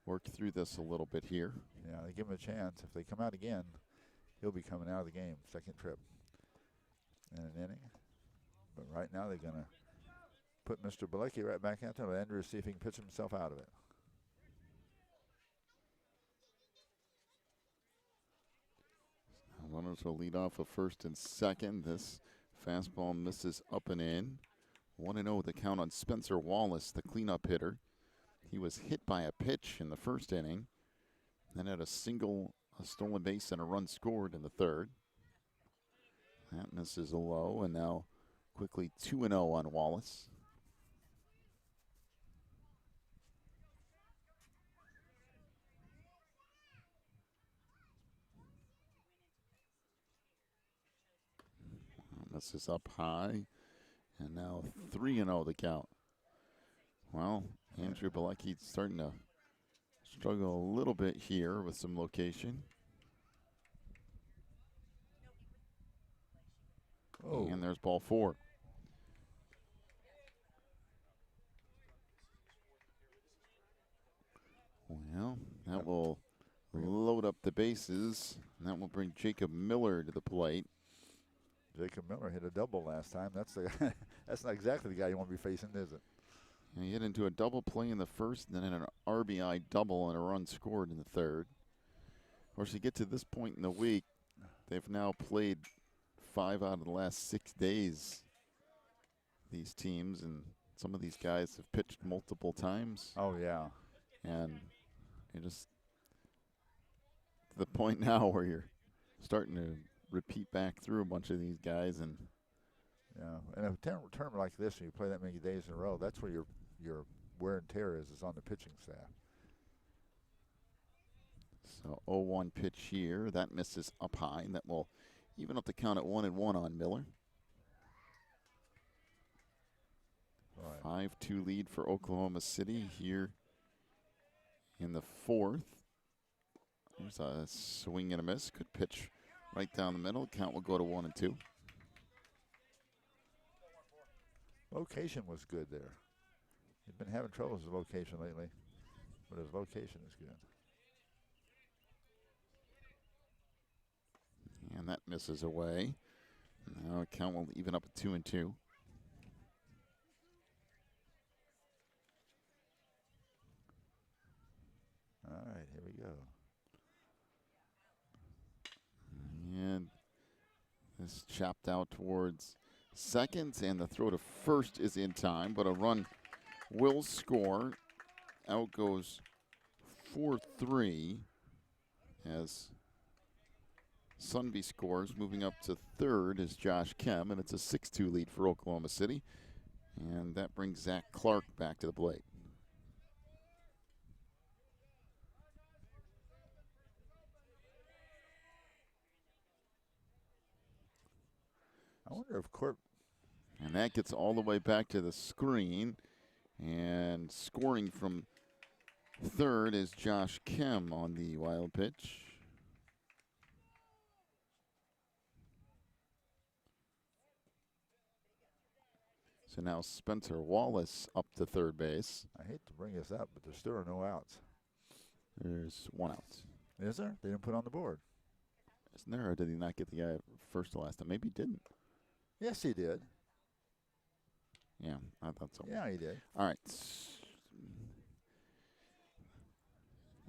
work through this a little bit here. Yeah, they give him a chance. If they come out again, he'll be coming out of the game, second trip in an inning. But right now they're going to put Mr. Bilecki right back out there. Let Andrew see if he can pitch himself out of it. Runners will lead off of first and second. This fastball misses up and in. 1-0 the count on Spencer Wallace, the cleanup hitter. He was hit by a pitch in the first inning, then had a single, a stolen base, and a run scored in the third. That misses low, and now quickly 2-0 on Wallace. This is up high, And now 3-0 the count. Well, Andrew Bilecki's starting to struggle a little bit here with some location. Oh. And there's ball 4. Well, that will load up the bases. And that will bring Jacob Miller to the plate. Jacob Miller hit a double last time. That's that's not exactly the guy you want to be facing, is it? And he hit into a double play in the first, and then an RBI double and a run scored in the third. Of course, you get to this point in the week, they've now played 5 out of the last 6 days, these teams, and some of these guys have pitched multiple times. Oh, yeah. And you're just to the point now where you're starting to repeat back through a bunch of these guys. And yeah, and a term like this, when you play that many days in a row, that's where your wear and tear is on the pitching staff. so 0-1 pitch here. That misses up high, and that will even up the count at 1-1 on Miller. 5-2 lead for Oklahoma City here in the 4th. There's a swing and a miss. Good pitch right down the middle. Count will go to 1-2. Location was good there. He's been having trouble with his location lately, but his location is good. And that misses away. Now count will even up at 2-2. All right, here we go. And this chopped out towards second, and the throw to first is in time, but a run will score. Out goes 4-3 as Sunby scores. Moving up to third is Josh Kem, and it's a 6-2 lead for Oklahoma City. And that brings Zach Clark back to the plate. I wonder if Court. And that gets all the way back to the screen. And scoring from third is Josh Kem on the wild pitch. So now Spencer Wallace up to third base. I hate to bring this up, but there still are no outs. There's 1 out. Is there? They didn't put on the board. Isn't there, or did he not get the guy first to last time? Maybe he didn't. Yes, he did. Yeah, I thought so. Yeah, he did. All right.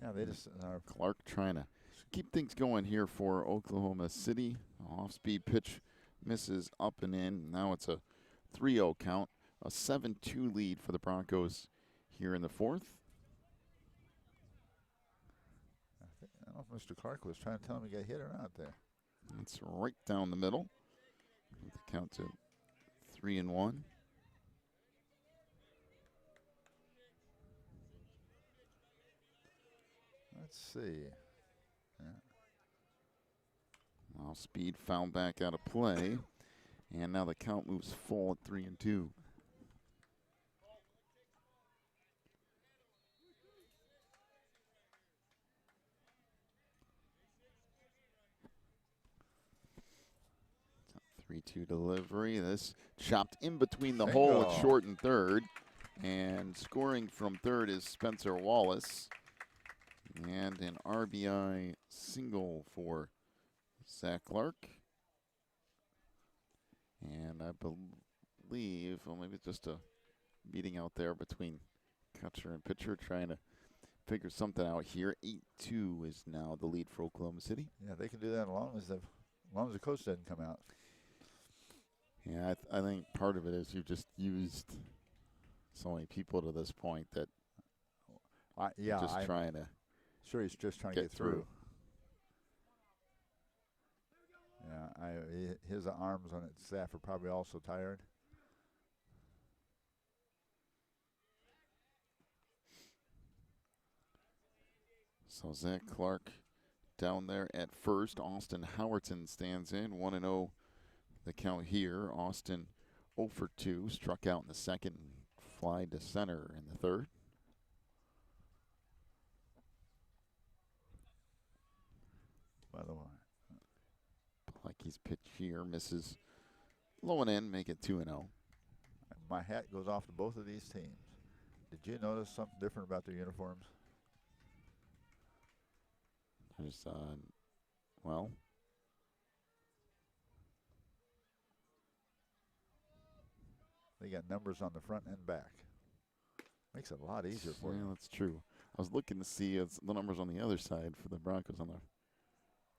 Yeah, they just are. Clark trying to keep things going here for Oklahoma City. Off-speed pitch misses up and in. Now it's a 3-0 count. A 7-2 lead for the Broncos here in the 4th. I don't know if Mr. Clark was trying to tell him he got hit or not there. It's right down the middle. With the count to 3-1. Let's see. Yeah. Well, speed fouled back out of play. And now the count moves full at 3-2. Three-two delivery. This chopped in between the hole at short and third. And scoring from third is Spencer Wallace. And an RBI single for Zach Clark. And I believe, well, maybe just a meeting out there between catcher and pitcher trying to figure something out here. 8-2 is now the lead for Oklahoma City. Yeah, they can do that as long as the coach doesn't come out. Yeah, I think part of it is you've just used so many people to this point that trying to. Sure, he's just trying to get through. Yeah, his arms on its staff are probably also tired. So Zach Clark down there at first. Austin Howerton stands in 1-0 the count here. Austin 0 for 2, struck out in the second and fly to center in the third. By the way, Plecky's pitch here misses low and in, make it 2-0. my hat goes off to both of these teams. Did you notice something different about their uniforms? There's, well, They got numbers on the front and back. Makes it a lot easier for yeah, you. that's true. I was looking to see the numbers on the other side for the Broncos on the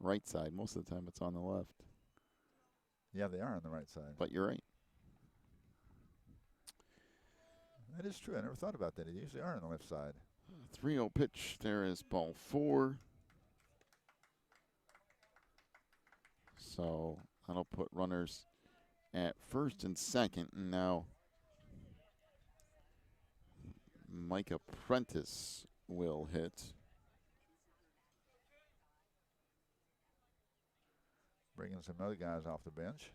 right side. Most of the time it's on the left. Yeah, they are on the right side. But you're right. That is true. I never thought about that. They usually are on the left side. 3-0 pitch. There is ball 4. So that'll put runners at first and second. And now Micah Prentice will hit. Bringing some other guys off the bench.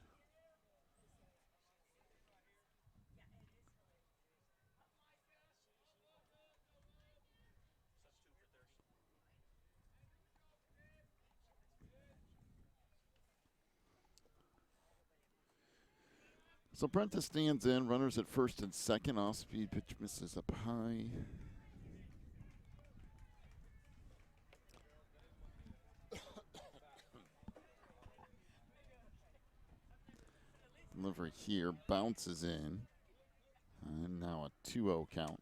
So Prentice stands in, runners at first and second. Off-speed pitch misses up high. Delivery here bounces in. And now a 2-0 count.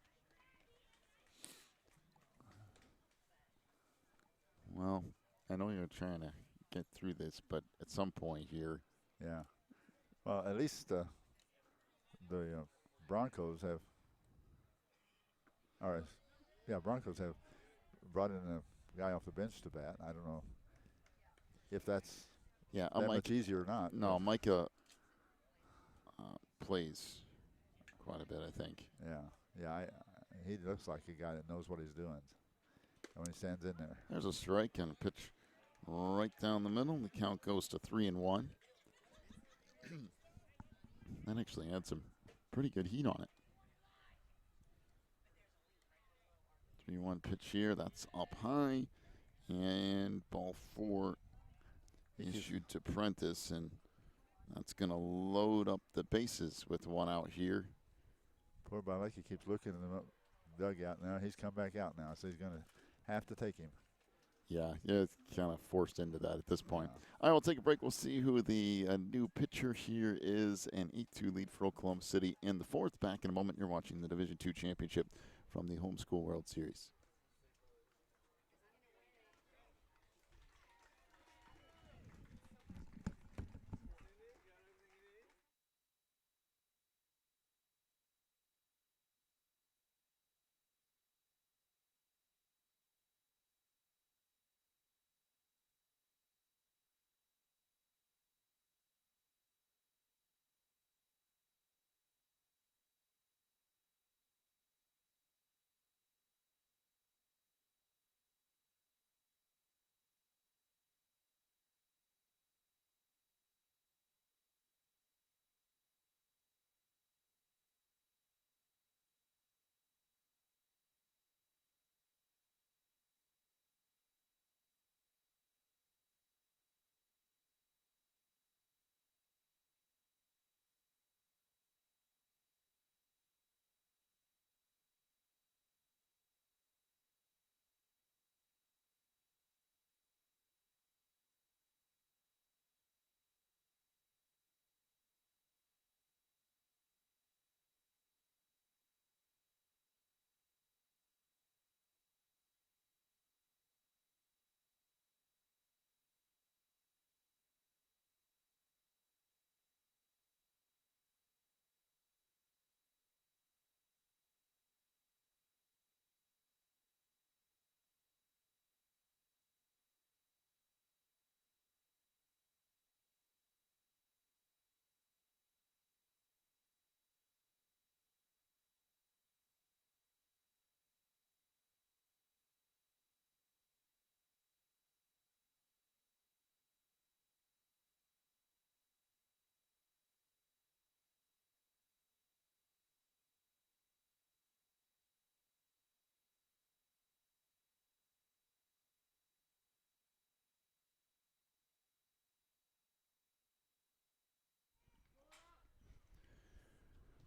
Well, I know you're trying to get through this, but at some point here. Yeah. Well, at least the Broncos have. All right. Yeah, Broncos have brought in a guy off the bench to bat. I don't know if that's that much easier or not. No, Micah plays quite a bit, I think. Yeah. He looks like a guy that knows what he's doing when he stands in there. There's a strike and a pitch right down the middle. The count goes to 3-1. That actually had some pretty good heat on it. 3-1 pitch here. That's up high. And ball 4 issued to Prentice. And that's going to load up the bases with one out here. Poor Bialecki keeps looking in the dugout now. He's come back out now, so he's going to have to take him. Yeah, it's kind of forced into that at this point. Yeah. All right, we'll take a break. We'll see who the new pitcher here is. An 8-2 lead for Oklahoma City in the fourth. Back in a moment. You're watching the Division II Championship from the Homeschool World Series.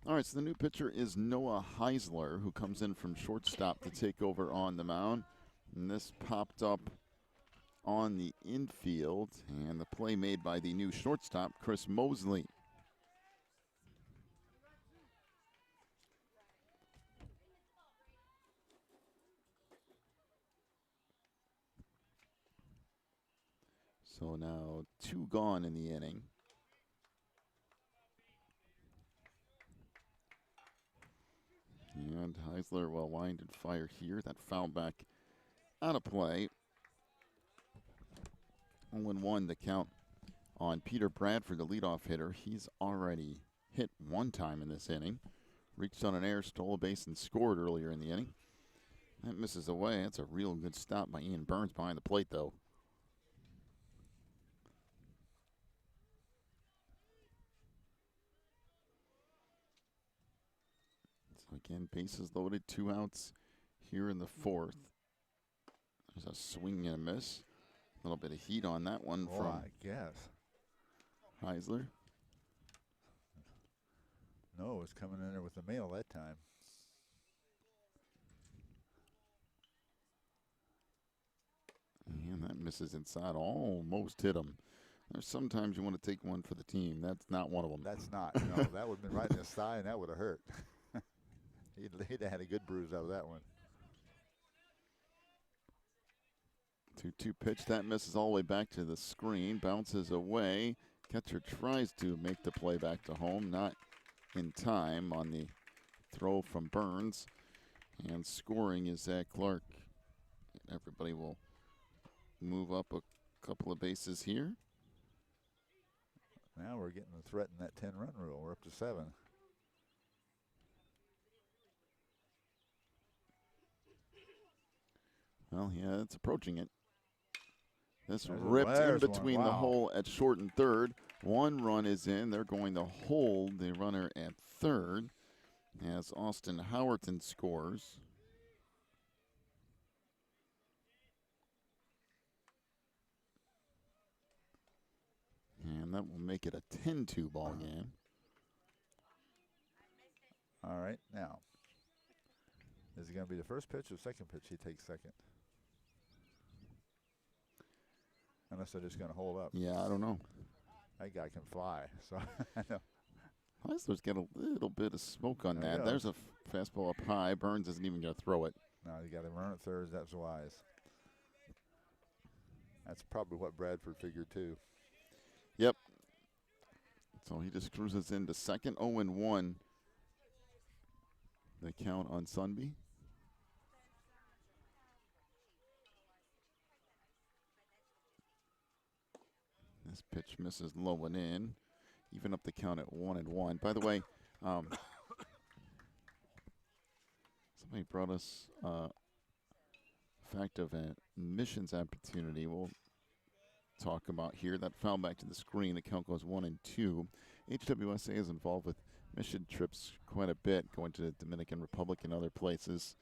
All right, so the new pitcher is Noah Heisler, who comes in from shortstop to take over on the mound. And this popped up on the infield, and the play made by the new shortstop, Chris Mosley. So now 2 gone in the inning. And Heisler will wind and fire here. That foul back out of play. 0-1 the count on Peter Bradford, the leadoff hitter. He's already hit 1 time in this inning. Reached on an error, stole a base, and scored earlier in the inning. That misses away. That's a real good stop by Ian Burns behind the plate, though. So again, bases loaded, 2 outs here in the 4th. There's a swing and a miss. A little bit of heat on that one from I guess. Heisler. No, it was coming in there with the mail that time. And that misses inside. Almost hit him. There's sometimes you want to take one for the team. That's not one of them. That's not. No, that would have been right in his thigh, and that would have hurt. He'd have had a good bruise out of that one. 2-2 pitch. That misses all the way back to the screen. Bounces away. Catcher tries to make the play back to home. Not in time on the throw from Burns. And scoring is Zach Clark. Everybody will move up a couple of bases here. Now we're getting to threaten that 10-run rule. We're up to 7. Well, yeah, it's approaching it. This There's ripped in one. between the Wow. hole at short and third. 1 run is in. They're going to hold the runner at third as Austin Howerton scores. And that will make it a 10-2 ball game. All right, now. Is it going to be the first pitch or second pitch he takes second? Unless they're just going to hold up. Yeah, I don't know. That guy can fly, so I know. Heisler's got a little bit of smoke on There he that. goes. There's a fastball up high. Burns isn't even going to throw it. No, you got to run at third. That's wise. That's probably what Bradford figured too. Yep. So he just cruises into second. 0-1. The count on Sunby. This pitch misses low and in. Even up the count at 1-1. By the way, somebody brought us fact of an admissions opportunity we'll talk about here. That foul back to the screen. The count goes 1-2. HWSA is involved with mission trips quite a bit, going to the Dominican Republic and other places.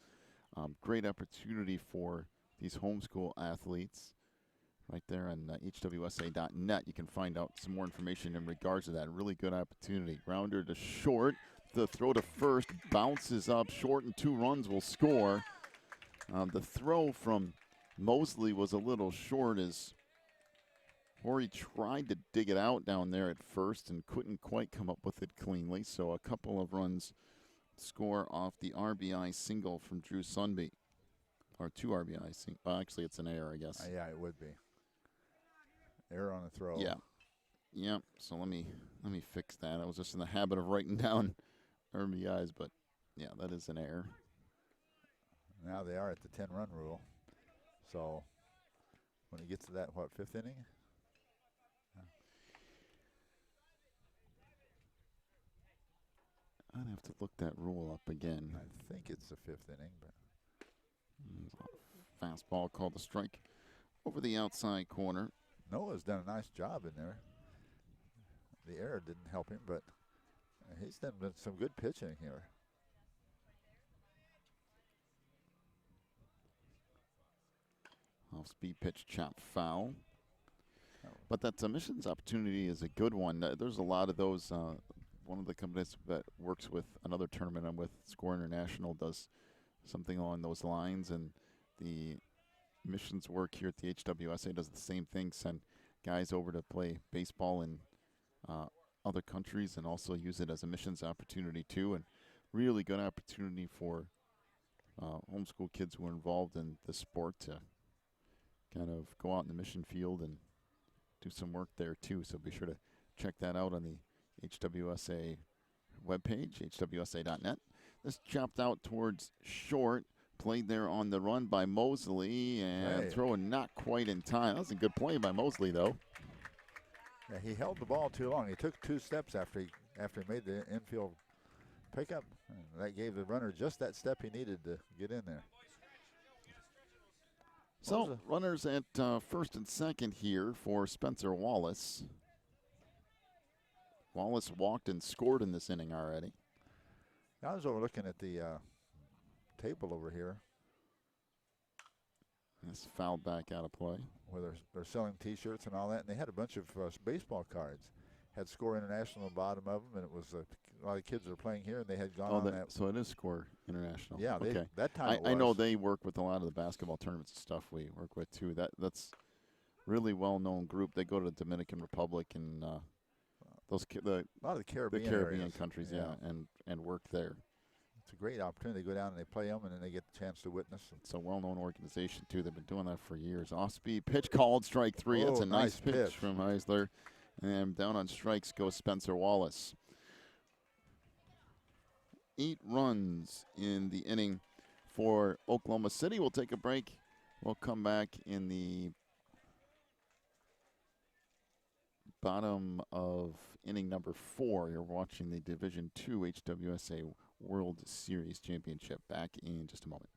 Great opportunity for these homeschool athletes. Right there on HWSA.net, you can find out some more information in regards to that. Really good opportunity. Grounder to short. The throw to first bounces up short, and 2 runs will score. The throw from Mosley was a little short as Horry tried to dig it out down there at first and couldn't quite come up with it cleanly. So a couple of runs score off the RBI single from Drew Sunby. Or 2 RBI singles. Well, actually, it's an error, I guess. Yeah, it would be. Error on the throw. Yeah. Yep. So let me fix that. I was just in the habit of writing down RBIs, but yeah, that is an error. Now they are at the 10-run rule. So when it gets to that, what, 5th inning? I'd have to look that rule up again. I think it's the 5th inning, but Fastball called a strike over the outside corner. Noah's done a nice job in there. The error didn't help him, but he's done some good pitching here. Off-speed pitch, chop foul. But that missions opportunity is a good one. There's a lot of those one of the companies that works with another tournament I'm with, Score International, does something along those lines, and the missions work here at the HWSA does the same thing, send guys over to play baseball in other countries and also use it as a missions opportunity too, and really good opportunity for homeschool kids who are involved in the sport to kind of go out in the mission field and do some work there too. So be sure to check that out on the HWSA webpage, hwsa.net. This chopped out towards short. Played there on the run by Mosley, and throwing not quite in time. That was a good play by Mosley, though. Yeah, he held the ball too long. He took 2 steps after he made the infield pickup. That gave the runner just that step he needed to get in there. So runners at first and second here for Spencer Wallace. Wallace walked and scored in this inning already. I was over looking at the table over here. This fouled back out of play. Where they're selling T-shirts and all that, and they had a bunch of baseball cards. Had Score International on the bottom of them, and it was a lot of kids that are playing here, and they had gone on that. So it is Score International. Yeah, okay. That time I know they work with a lot of the basketball tournaments and stuff we work with too. That's really well-known group. They go to the Dominican Republic and a lot of the Caribbean countries, and work there. It's a great opportunity. They go down and they play them, and then they get the chance to witness. It's a well-known organization, too. They've been doing that for years. Off-speed pitch called, strike 3. That's a nice pitch from Heisler. And down on strikes goes Spencer Wallace. 8 runs in the inning for Oklahoma City. We'll take a break. We'll come back in the bottom of inning number 4. You're watching the Division II HWSA World Series Championship. Back in just a moment.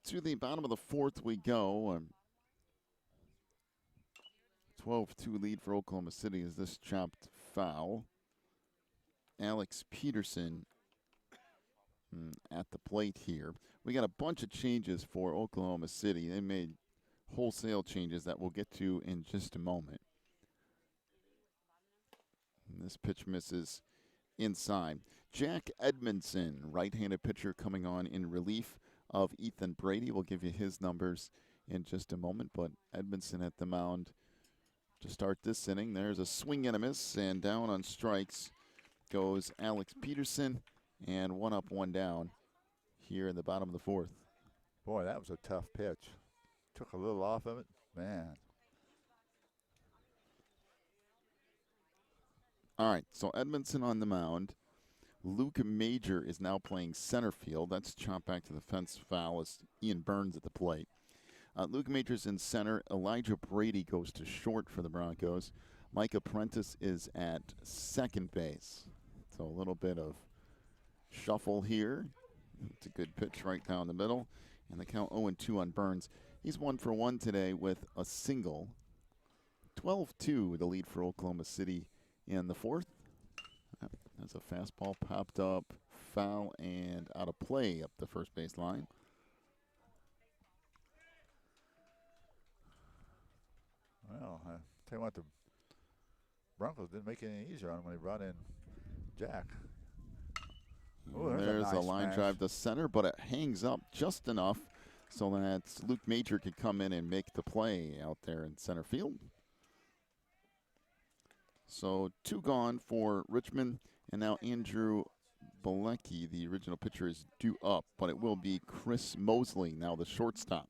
To the bottom of the 4th we go. 12-2 lead for Oklahoma City as this chopped foul. Alex Peterson at the plate here. We got a bunch of changes for Oklahoma City. They made wholesale changes that we'll get to in just a moment. And this pitch misses inside. Jack Edmondson, right-handed pitcher, coming on in relief of Ethan Brady. We'll give you his numbers in just a moment, but Edmondson at the mound to start this inning. There's a swing and a miss, and down on strikes goes Alex Peterson, and 1 up, 1 down here in the bottom of the 4th. Boy, that was a tough pitch. Took a little off of it. Man. All right, so Edmondson on the mound. Luke Major is now playing center field. That's chopped back to the fence foul as Ian Burns at the plate. Luke Major's in center. Elijah Brady goes to short for the Broncos. Micah Prentice is at second base. So a little bit of shuffle here. It's a good pitch right down the middle. And the count 0-2 on Burns. He's 1 for 1 today with a single. 12-2 the lead for Oklahoma City in the 4th. As a fastball popped up, foul, and out of play up the first base line. Well, I tell you what, the Broncos didn't make it any easier on him when they brought in Jack. Ooh, there's a line drive to center, but it hangs up just enough so that Luke Major could come in and make the play out there in center field. So 2 gone for Richmond, and now Andrew Bilecki, the original pitcher, is due up, but it will be Chris Mosley, now the shortstop,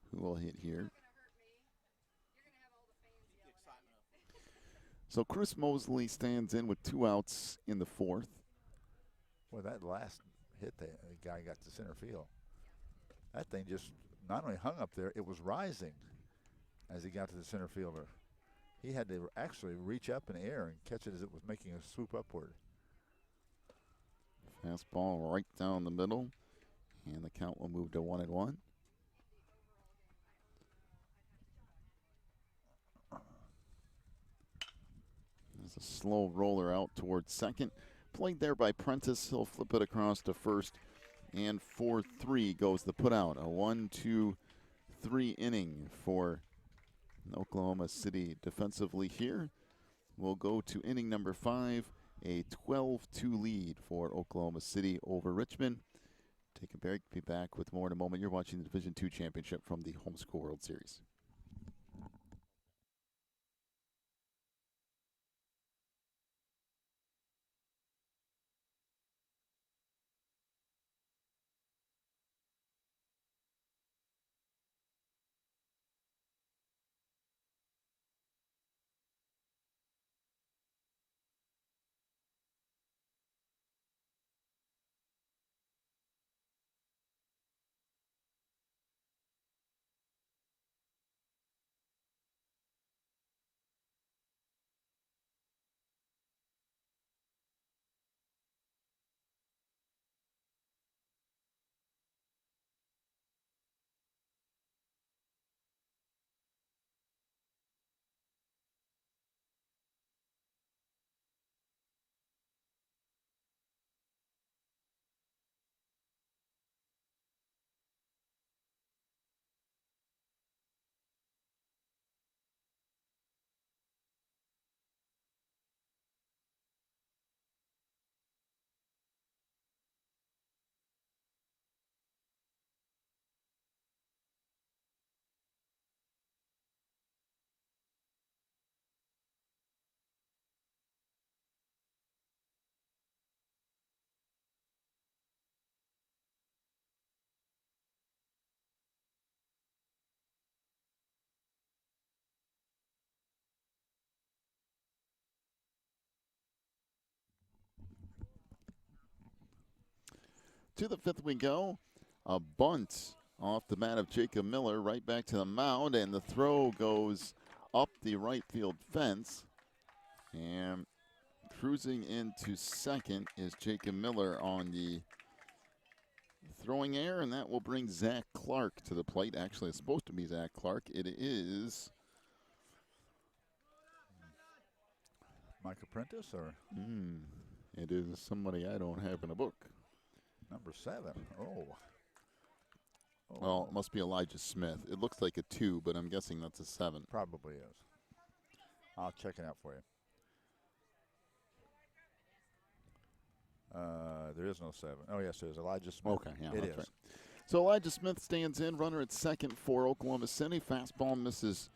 who will hit here. So Chris Mosley stands in with 2 outs in the 4th. Well, that last hit the guy got to center field. That thing just not only hung up there, it was rising as he got to the center fielder. He had to actually reach up in the air and catch it as it was making a swoop upward. Fastball right down the middle, and the count will move to 1-1. There's a slow roller out towards second. Played there by Prentice. He'll flip it across to first, and 4-3 goes the putout. A 1-2-3 inning for Oklahoma City defensively here. We'll go to inning number 5, a 12-2 lead for Oklahoma City over Richmond. Take a break, be back with more in a moment. You're watching the Division II Championship from the Homeschool World Series. To the 5th we go. A bunt off the bat of Jacob Miller right back to the mound, and the throw goes up the right field fence. And cruising into second is Jacob Miller on the throwing error, and that will bring Zach Clark to the plate. Actually, it's supposed to be Zach Clark. It is Micah Prentice or It is somebody I don't have in a book. number 7. Oh. Well, it must be Elijah Smith. It looks like a 2, but I'm guessing that's a 7. Probably is. I'll check it out for you. There is no 7. Oh, yes, there's Elijah Smith. Okay, yeah, it that's is. right. So Elijah Smith stands in, runner at second for Oklahoma City. Fastball misses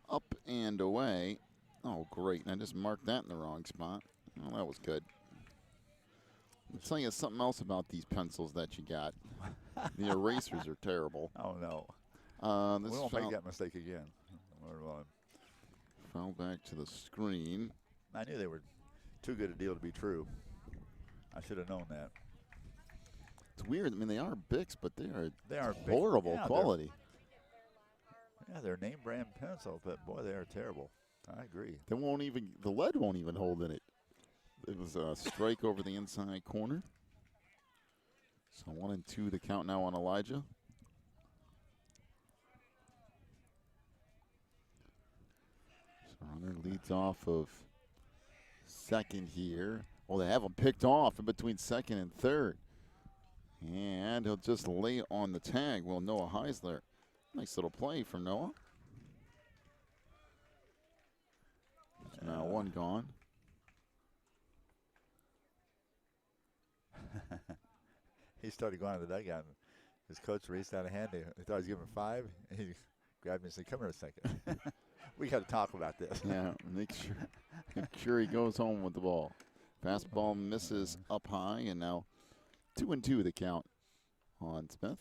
up and away. Oh, great. And I just marked that in the wrong spot. Well, that was good. I'll tell you something else about these pencils that you got. The erasers are terrible. Oh, no. This We won't make that mistake again. Fell back to the screen. I knew they were too good a deal to be true. I should have known that. It's weird. I mean, they are Bics, but they are big. horrible Yeah, quality. They're name brand pencil, but boy, they are terrible. I agree. They won't even, the lead won't even hold in it. It was a strike over the inside corner. So 1-2 the count now on Elijah. So runner leads off of second here. Well, they have him picked off in between second and third. And he'll just lay on the tag. Well, Noah Heisler. Nice little play from Noah. So now one gone. He started going to the dugout. His coach raised out a hand. He thought he was giving him 5. He grabbed me and said, "Come here a second. We got to talk about this." Yeah, make sure he goes home with the ball. Fastball misses up high, and now 2-2 the count on Smith.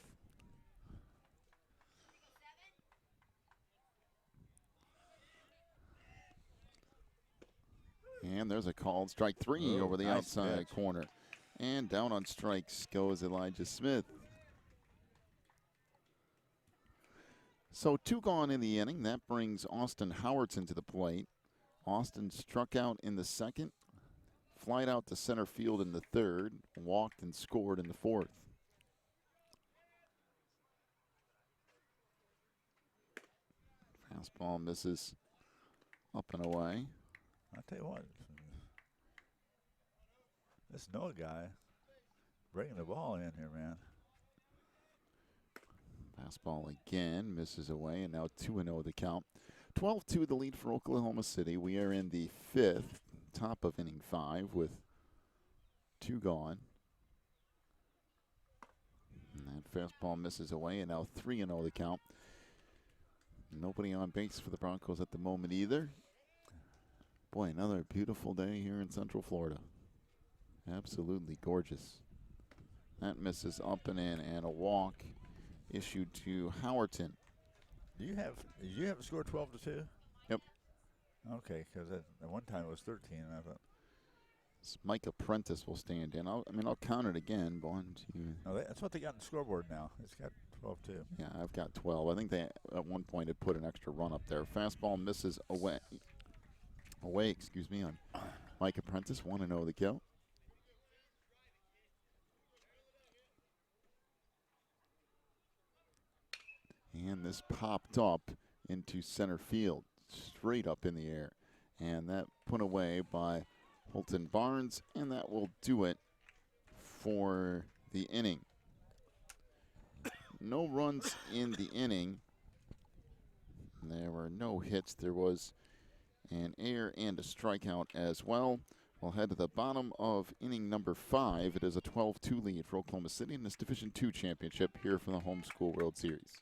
And there's a called strike 3 over the nice outside pitch. corner. And down on strikes goes Elijah Smith. So 2 gone in the inning. That brings Austin Howerton to the plate. Austin struck out in the second, flied out to center field in the third, walked and scored in the fourth. Fastball misses up and away. I'll tell you what, this Noah guy bringing the ball in here, man. Fastball again, misses away, and now 2-0 the count. 12-2 the lead for Oklahoma City. We are in the 5th, top of inning 5 with 2 gone. And that fastball misses away, and now 3-0 the count. Nobody on base for the Broncos at the moment either. Boy, another beautiful day here in Central Florida. Absolutely gorgeous. That misses up and in, and a walk issued to Howerton. Did you have a score 12-2? Yep. Okay, because at one time it was 13. And I thought. Micah Prentice will stand in. I'll count it again. 1, 2. No, that's what they got in the scoreboard now. It's got 12-2. Yeah, I've got 12. I think they at one point had put an extra run up there. Fastball misses away, on Micah Prentice. 1-0 the count. And this popped up into center field, straight up in the air. And that put away by Holton Barnes, and that will do it for the inning. No runs in the inning. There were no hits. There was an error and a strikeout as well. We'll head to the bottom of inning number 5. It is a 12-2 lead for Oklahoma City in this Division II championship here from the Homeschool World Series.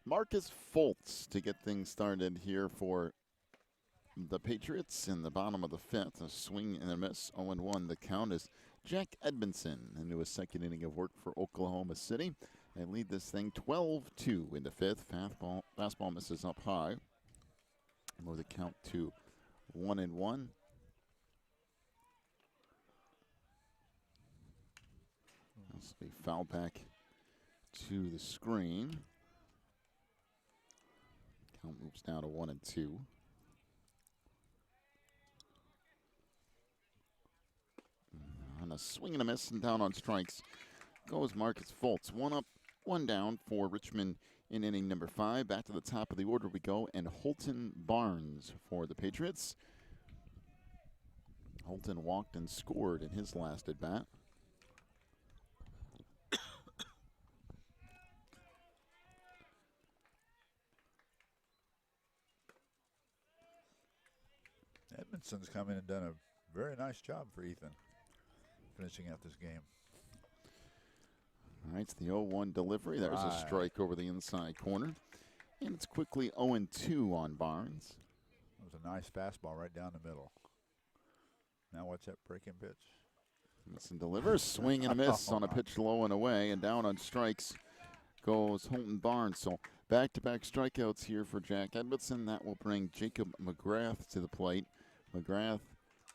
Marcus Foltz to get things started here for the Patriots in the bottom of the fifth. A swing and a miss, 0-1. The count is Jack Edmondson into a second inning of work for Oklahoma City. They lead this thing 12-2 in the fifth. Fastball misses up high. Move the count to 1-1. This will be fouled back to the screen. Count moves down to 1-2. On a swing and a miss and down on strikes goes Marcus Foltz. One up, one down for Richmond in inning number 5. Back to the top of the order we go, and Holton Barnes for the Patriots. Holton walked and scored in his last at bat. Edmondson's come in and done a very nice job for Ethan, finishing out this game. All right, it's the 0-1 delivery. There's a strike over the inside corner. And it's quickly 0-2 on Barnes. It was a nice fastball right down the middle. Now what's that breaking pitch? Listen, delivers, swing and a miss on a pitch low and away, and down on strikes goes Holton Barnes. So back-to-back strikeouts here for Jack Edmondson. That will bring Jacob McGrath to the plate. McGrath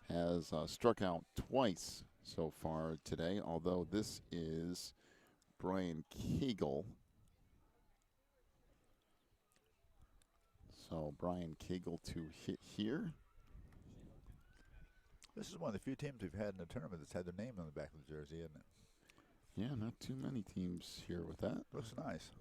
has struck out twice so far today, although this is Brian Cagle. So Brian Cagle to hit here. This is one of the few teams we've had in the tournament that's had their name on the back of the jersey, isn't it? Yeah, not too many teams here with that. Looks nice.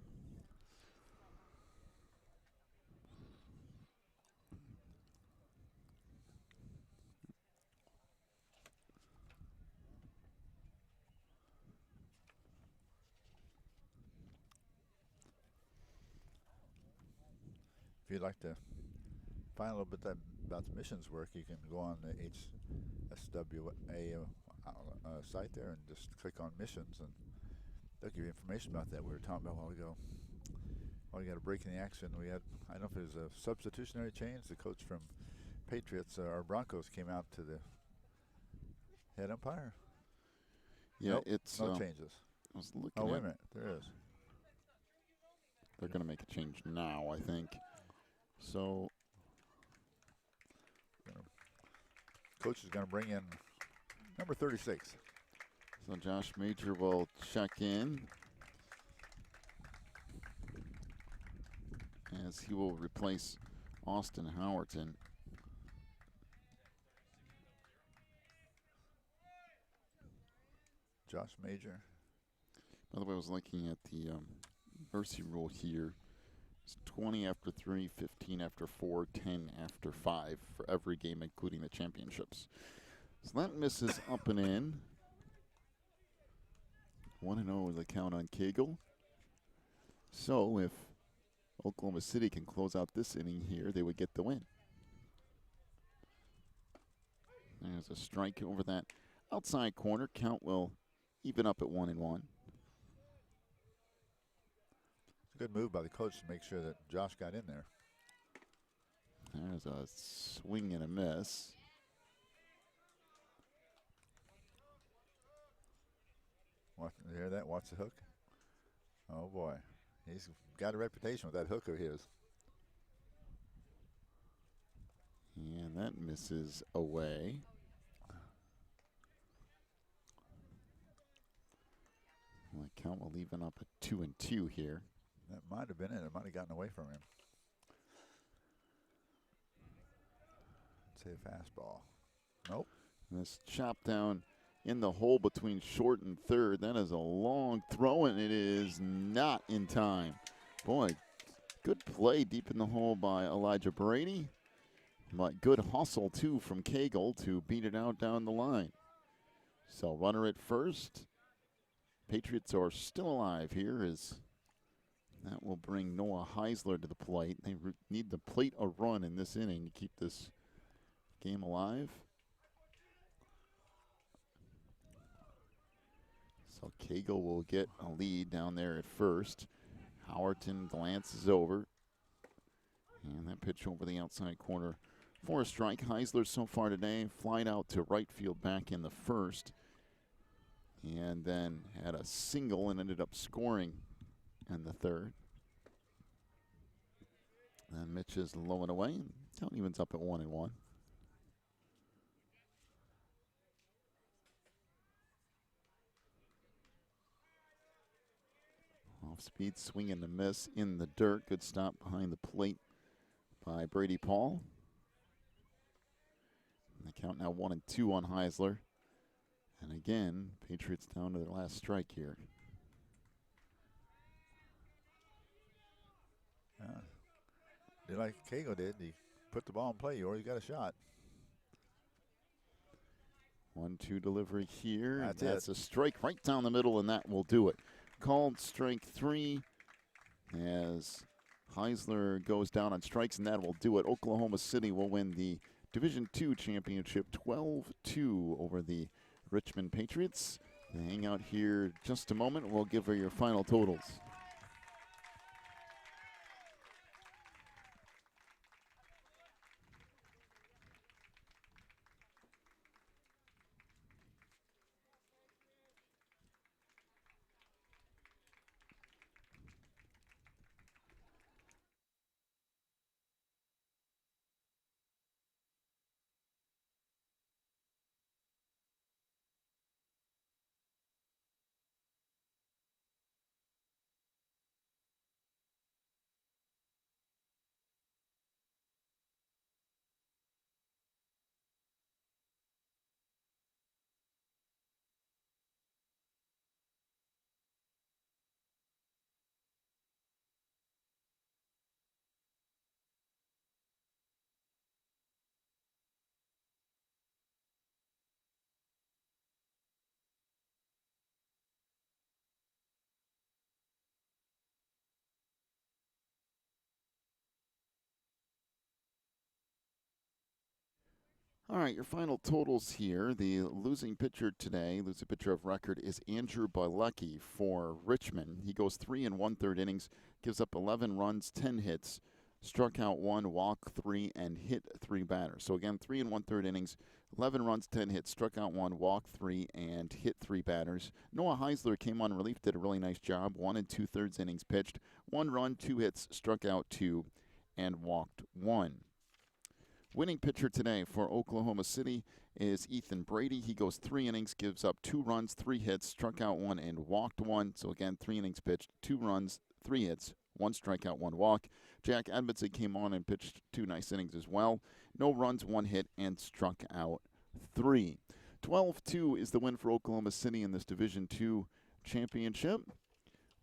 If you'd like to find a little bit about the missions work, you can go on the HWSA site there and just click on missions, and they'll give you information about that. We were talking about a while ago. Well, you got a break in the action. We had, I don't know if it was a substitutionary change. The coach from Patriots or Broncos came out to the head umpire. Yeah, nope, it's no changes. I was looking. Oh, wait a minute, there is. They're going to make a change now, I think. So, coach is going to bring in number 36. So Josh Major will check in as he will replace Austin Howerton. Josh Major. By the way, I was looking at the mercy rule here. It's 20 after 3, 15 after 4, 10 after 5 for every game, including the championships. So that misses up and in. 1-0 is the count on Cagle. So if Oklahoma City can close out this inning here, they would get the win. There's a strike over that outside corner. Count will even up at 1-1. Good move by the coach to make sure that Josh got in there. There's a swing and a miss. You hear that? Watch the hook. Oh, boy. He's got a reputation with that hook of his. And that misses away. Well, the count will even up at 2-2 here. That might have been it. It might have gotten away from him. Say a fastball. Nope. And this chop down in the hole between short and third. That is a long throw, and it is not in time. Boy, good play deep in the hole by Elijah Brady. But good hustle, too, from Cagle to beat it out down the line. So runner at first. Patriots are still alive here as that will bring Noah Heisler to the plate. They need to plate a run in this inning to keep this game alive. So Cagle will get a lead down there at first. Howerton glances over. And that pitch over the outside corner for a strike. Heisler so far today flied out to right field back in the first. And then had a single and ended up scoring in the third. And Mitch is low and away. And count evens up at 1-1. Off speed, swing and a miss in the dirt. Good stop behind the plate by Brady Paul. And the count now 1-2 on Heisler. And again, Patriots down to their last strike here. Did like Kago did. He put the ball in play, or he got a shot. 1-2 delivery here. That's a strike right down the middle, and that will do it. Called strike 3 as Heisler goes down on strikes, and that will do it. Oklahoma City will win the Division II championship 12-2 over the Richmond Patriots. Hang out here just a moment. We'll give her your final totals. All right, your final totals here. The losing pitcher today, losing pitcher of record, is Andrew Bilecki for Richmond. He goes 3 1/3 innings, gives up 11 runs, 10 hits, struck out 1, walked 3, and hit 3 batters. So again, 3 1/3 innings, 11 runs, 10 hits, struck out 1, walked 3, and hit 3 batters. Noah Heisler came on relief, did a really nice job. 1 2/3 innings pitched, 1 run, 2 hits, struck out 2, and walked 1. Winning pitcher today for Oklahoma City is Ethan Brady. He goes 3 innings, gives up 2 runs, 3 hits, struck out 1, and walked 1. So again, 3 innings pitched, 2 runs, 3 hits, 1 strikeout, 1 walk. Jack Edmondson came on and pitched 2 nice innings as well. No runs, 1 hit, and struck out 3. 12-2 is the win for Oklahoma City in this Division II championship.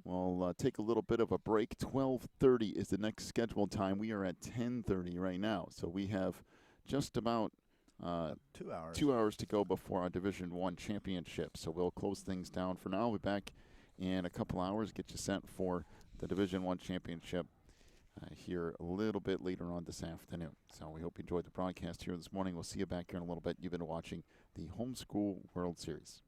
We'll take a little bit of a break. 12:30 is the next scheduled time. We are at 10:30 right now, so we have just about 2 hours. 2 hours to go before our Division I championship. So we'll close things down for now. We'll be back in a couple hours, get you set for the Division I championship here a little bit later on this afternoon. So we hope you enjoyed the broadcast here this morning. We'll see you back here in a little bit. You've been watching the Homeschool World Series.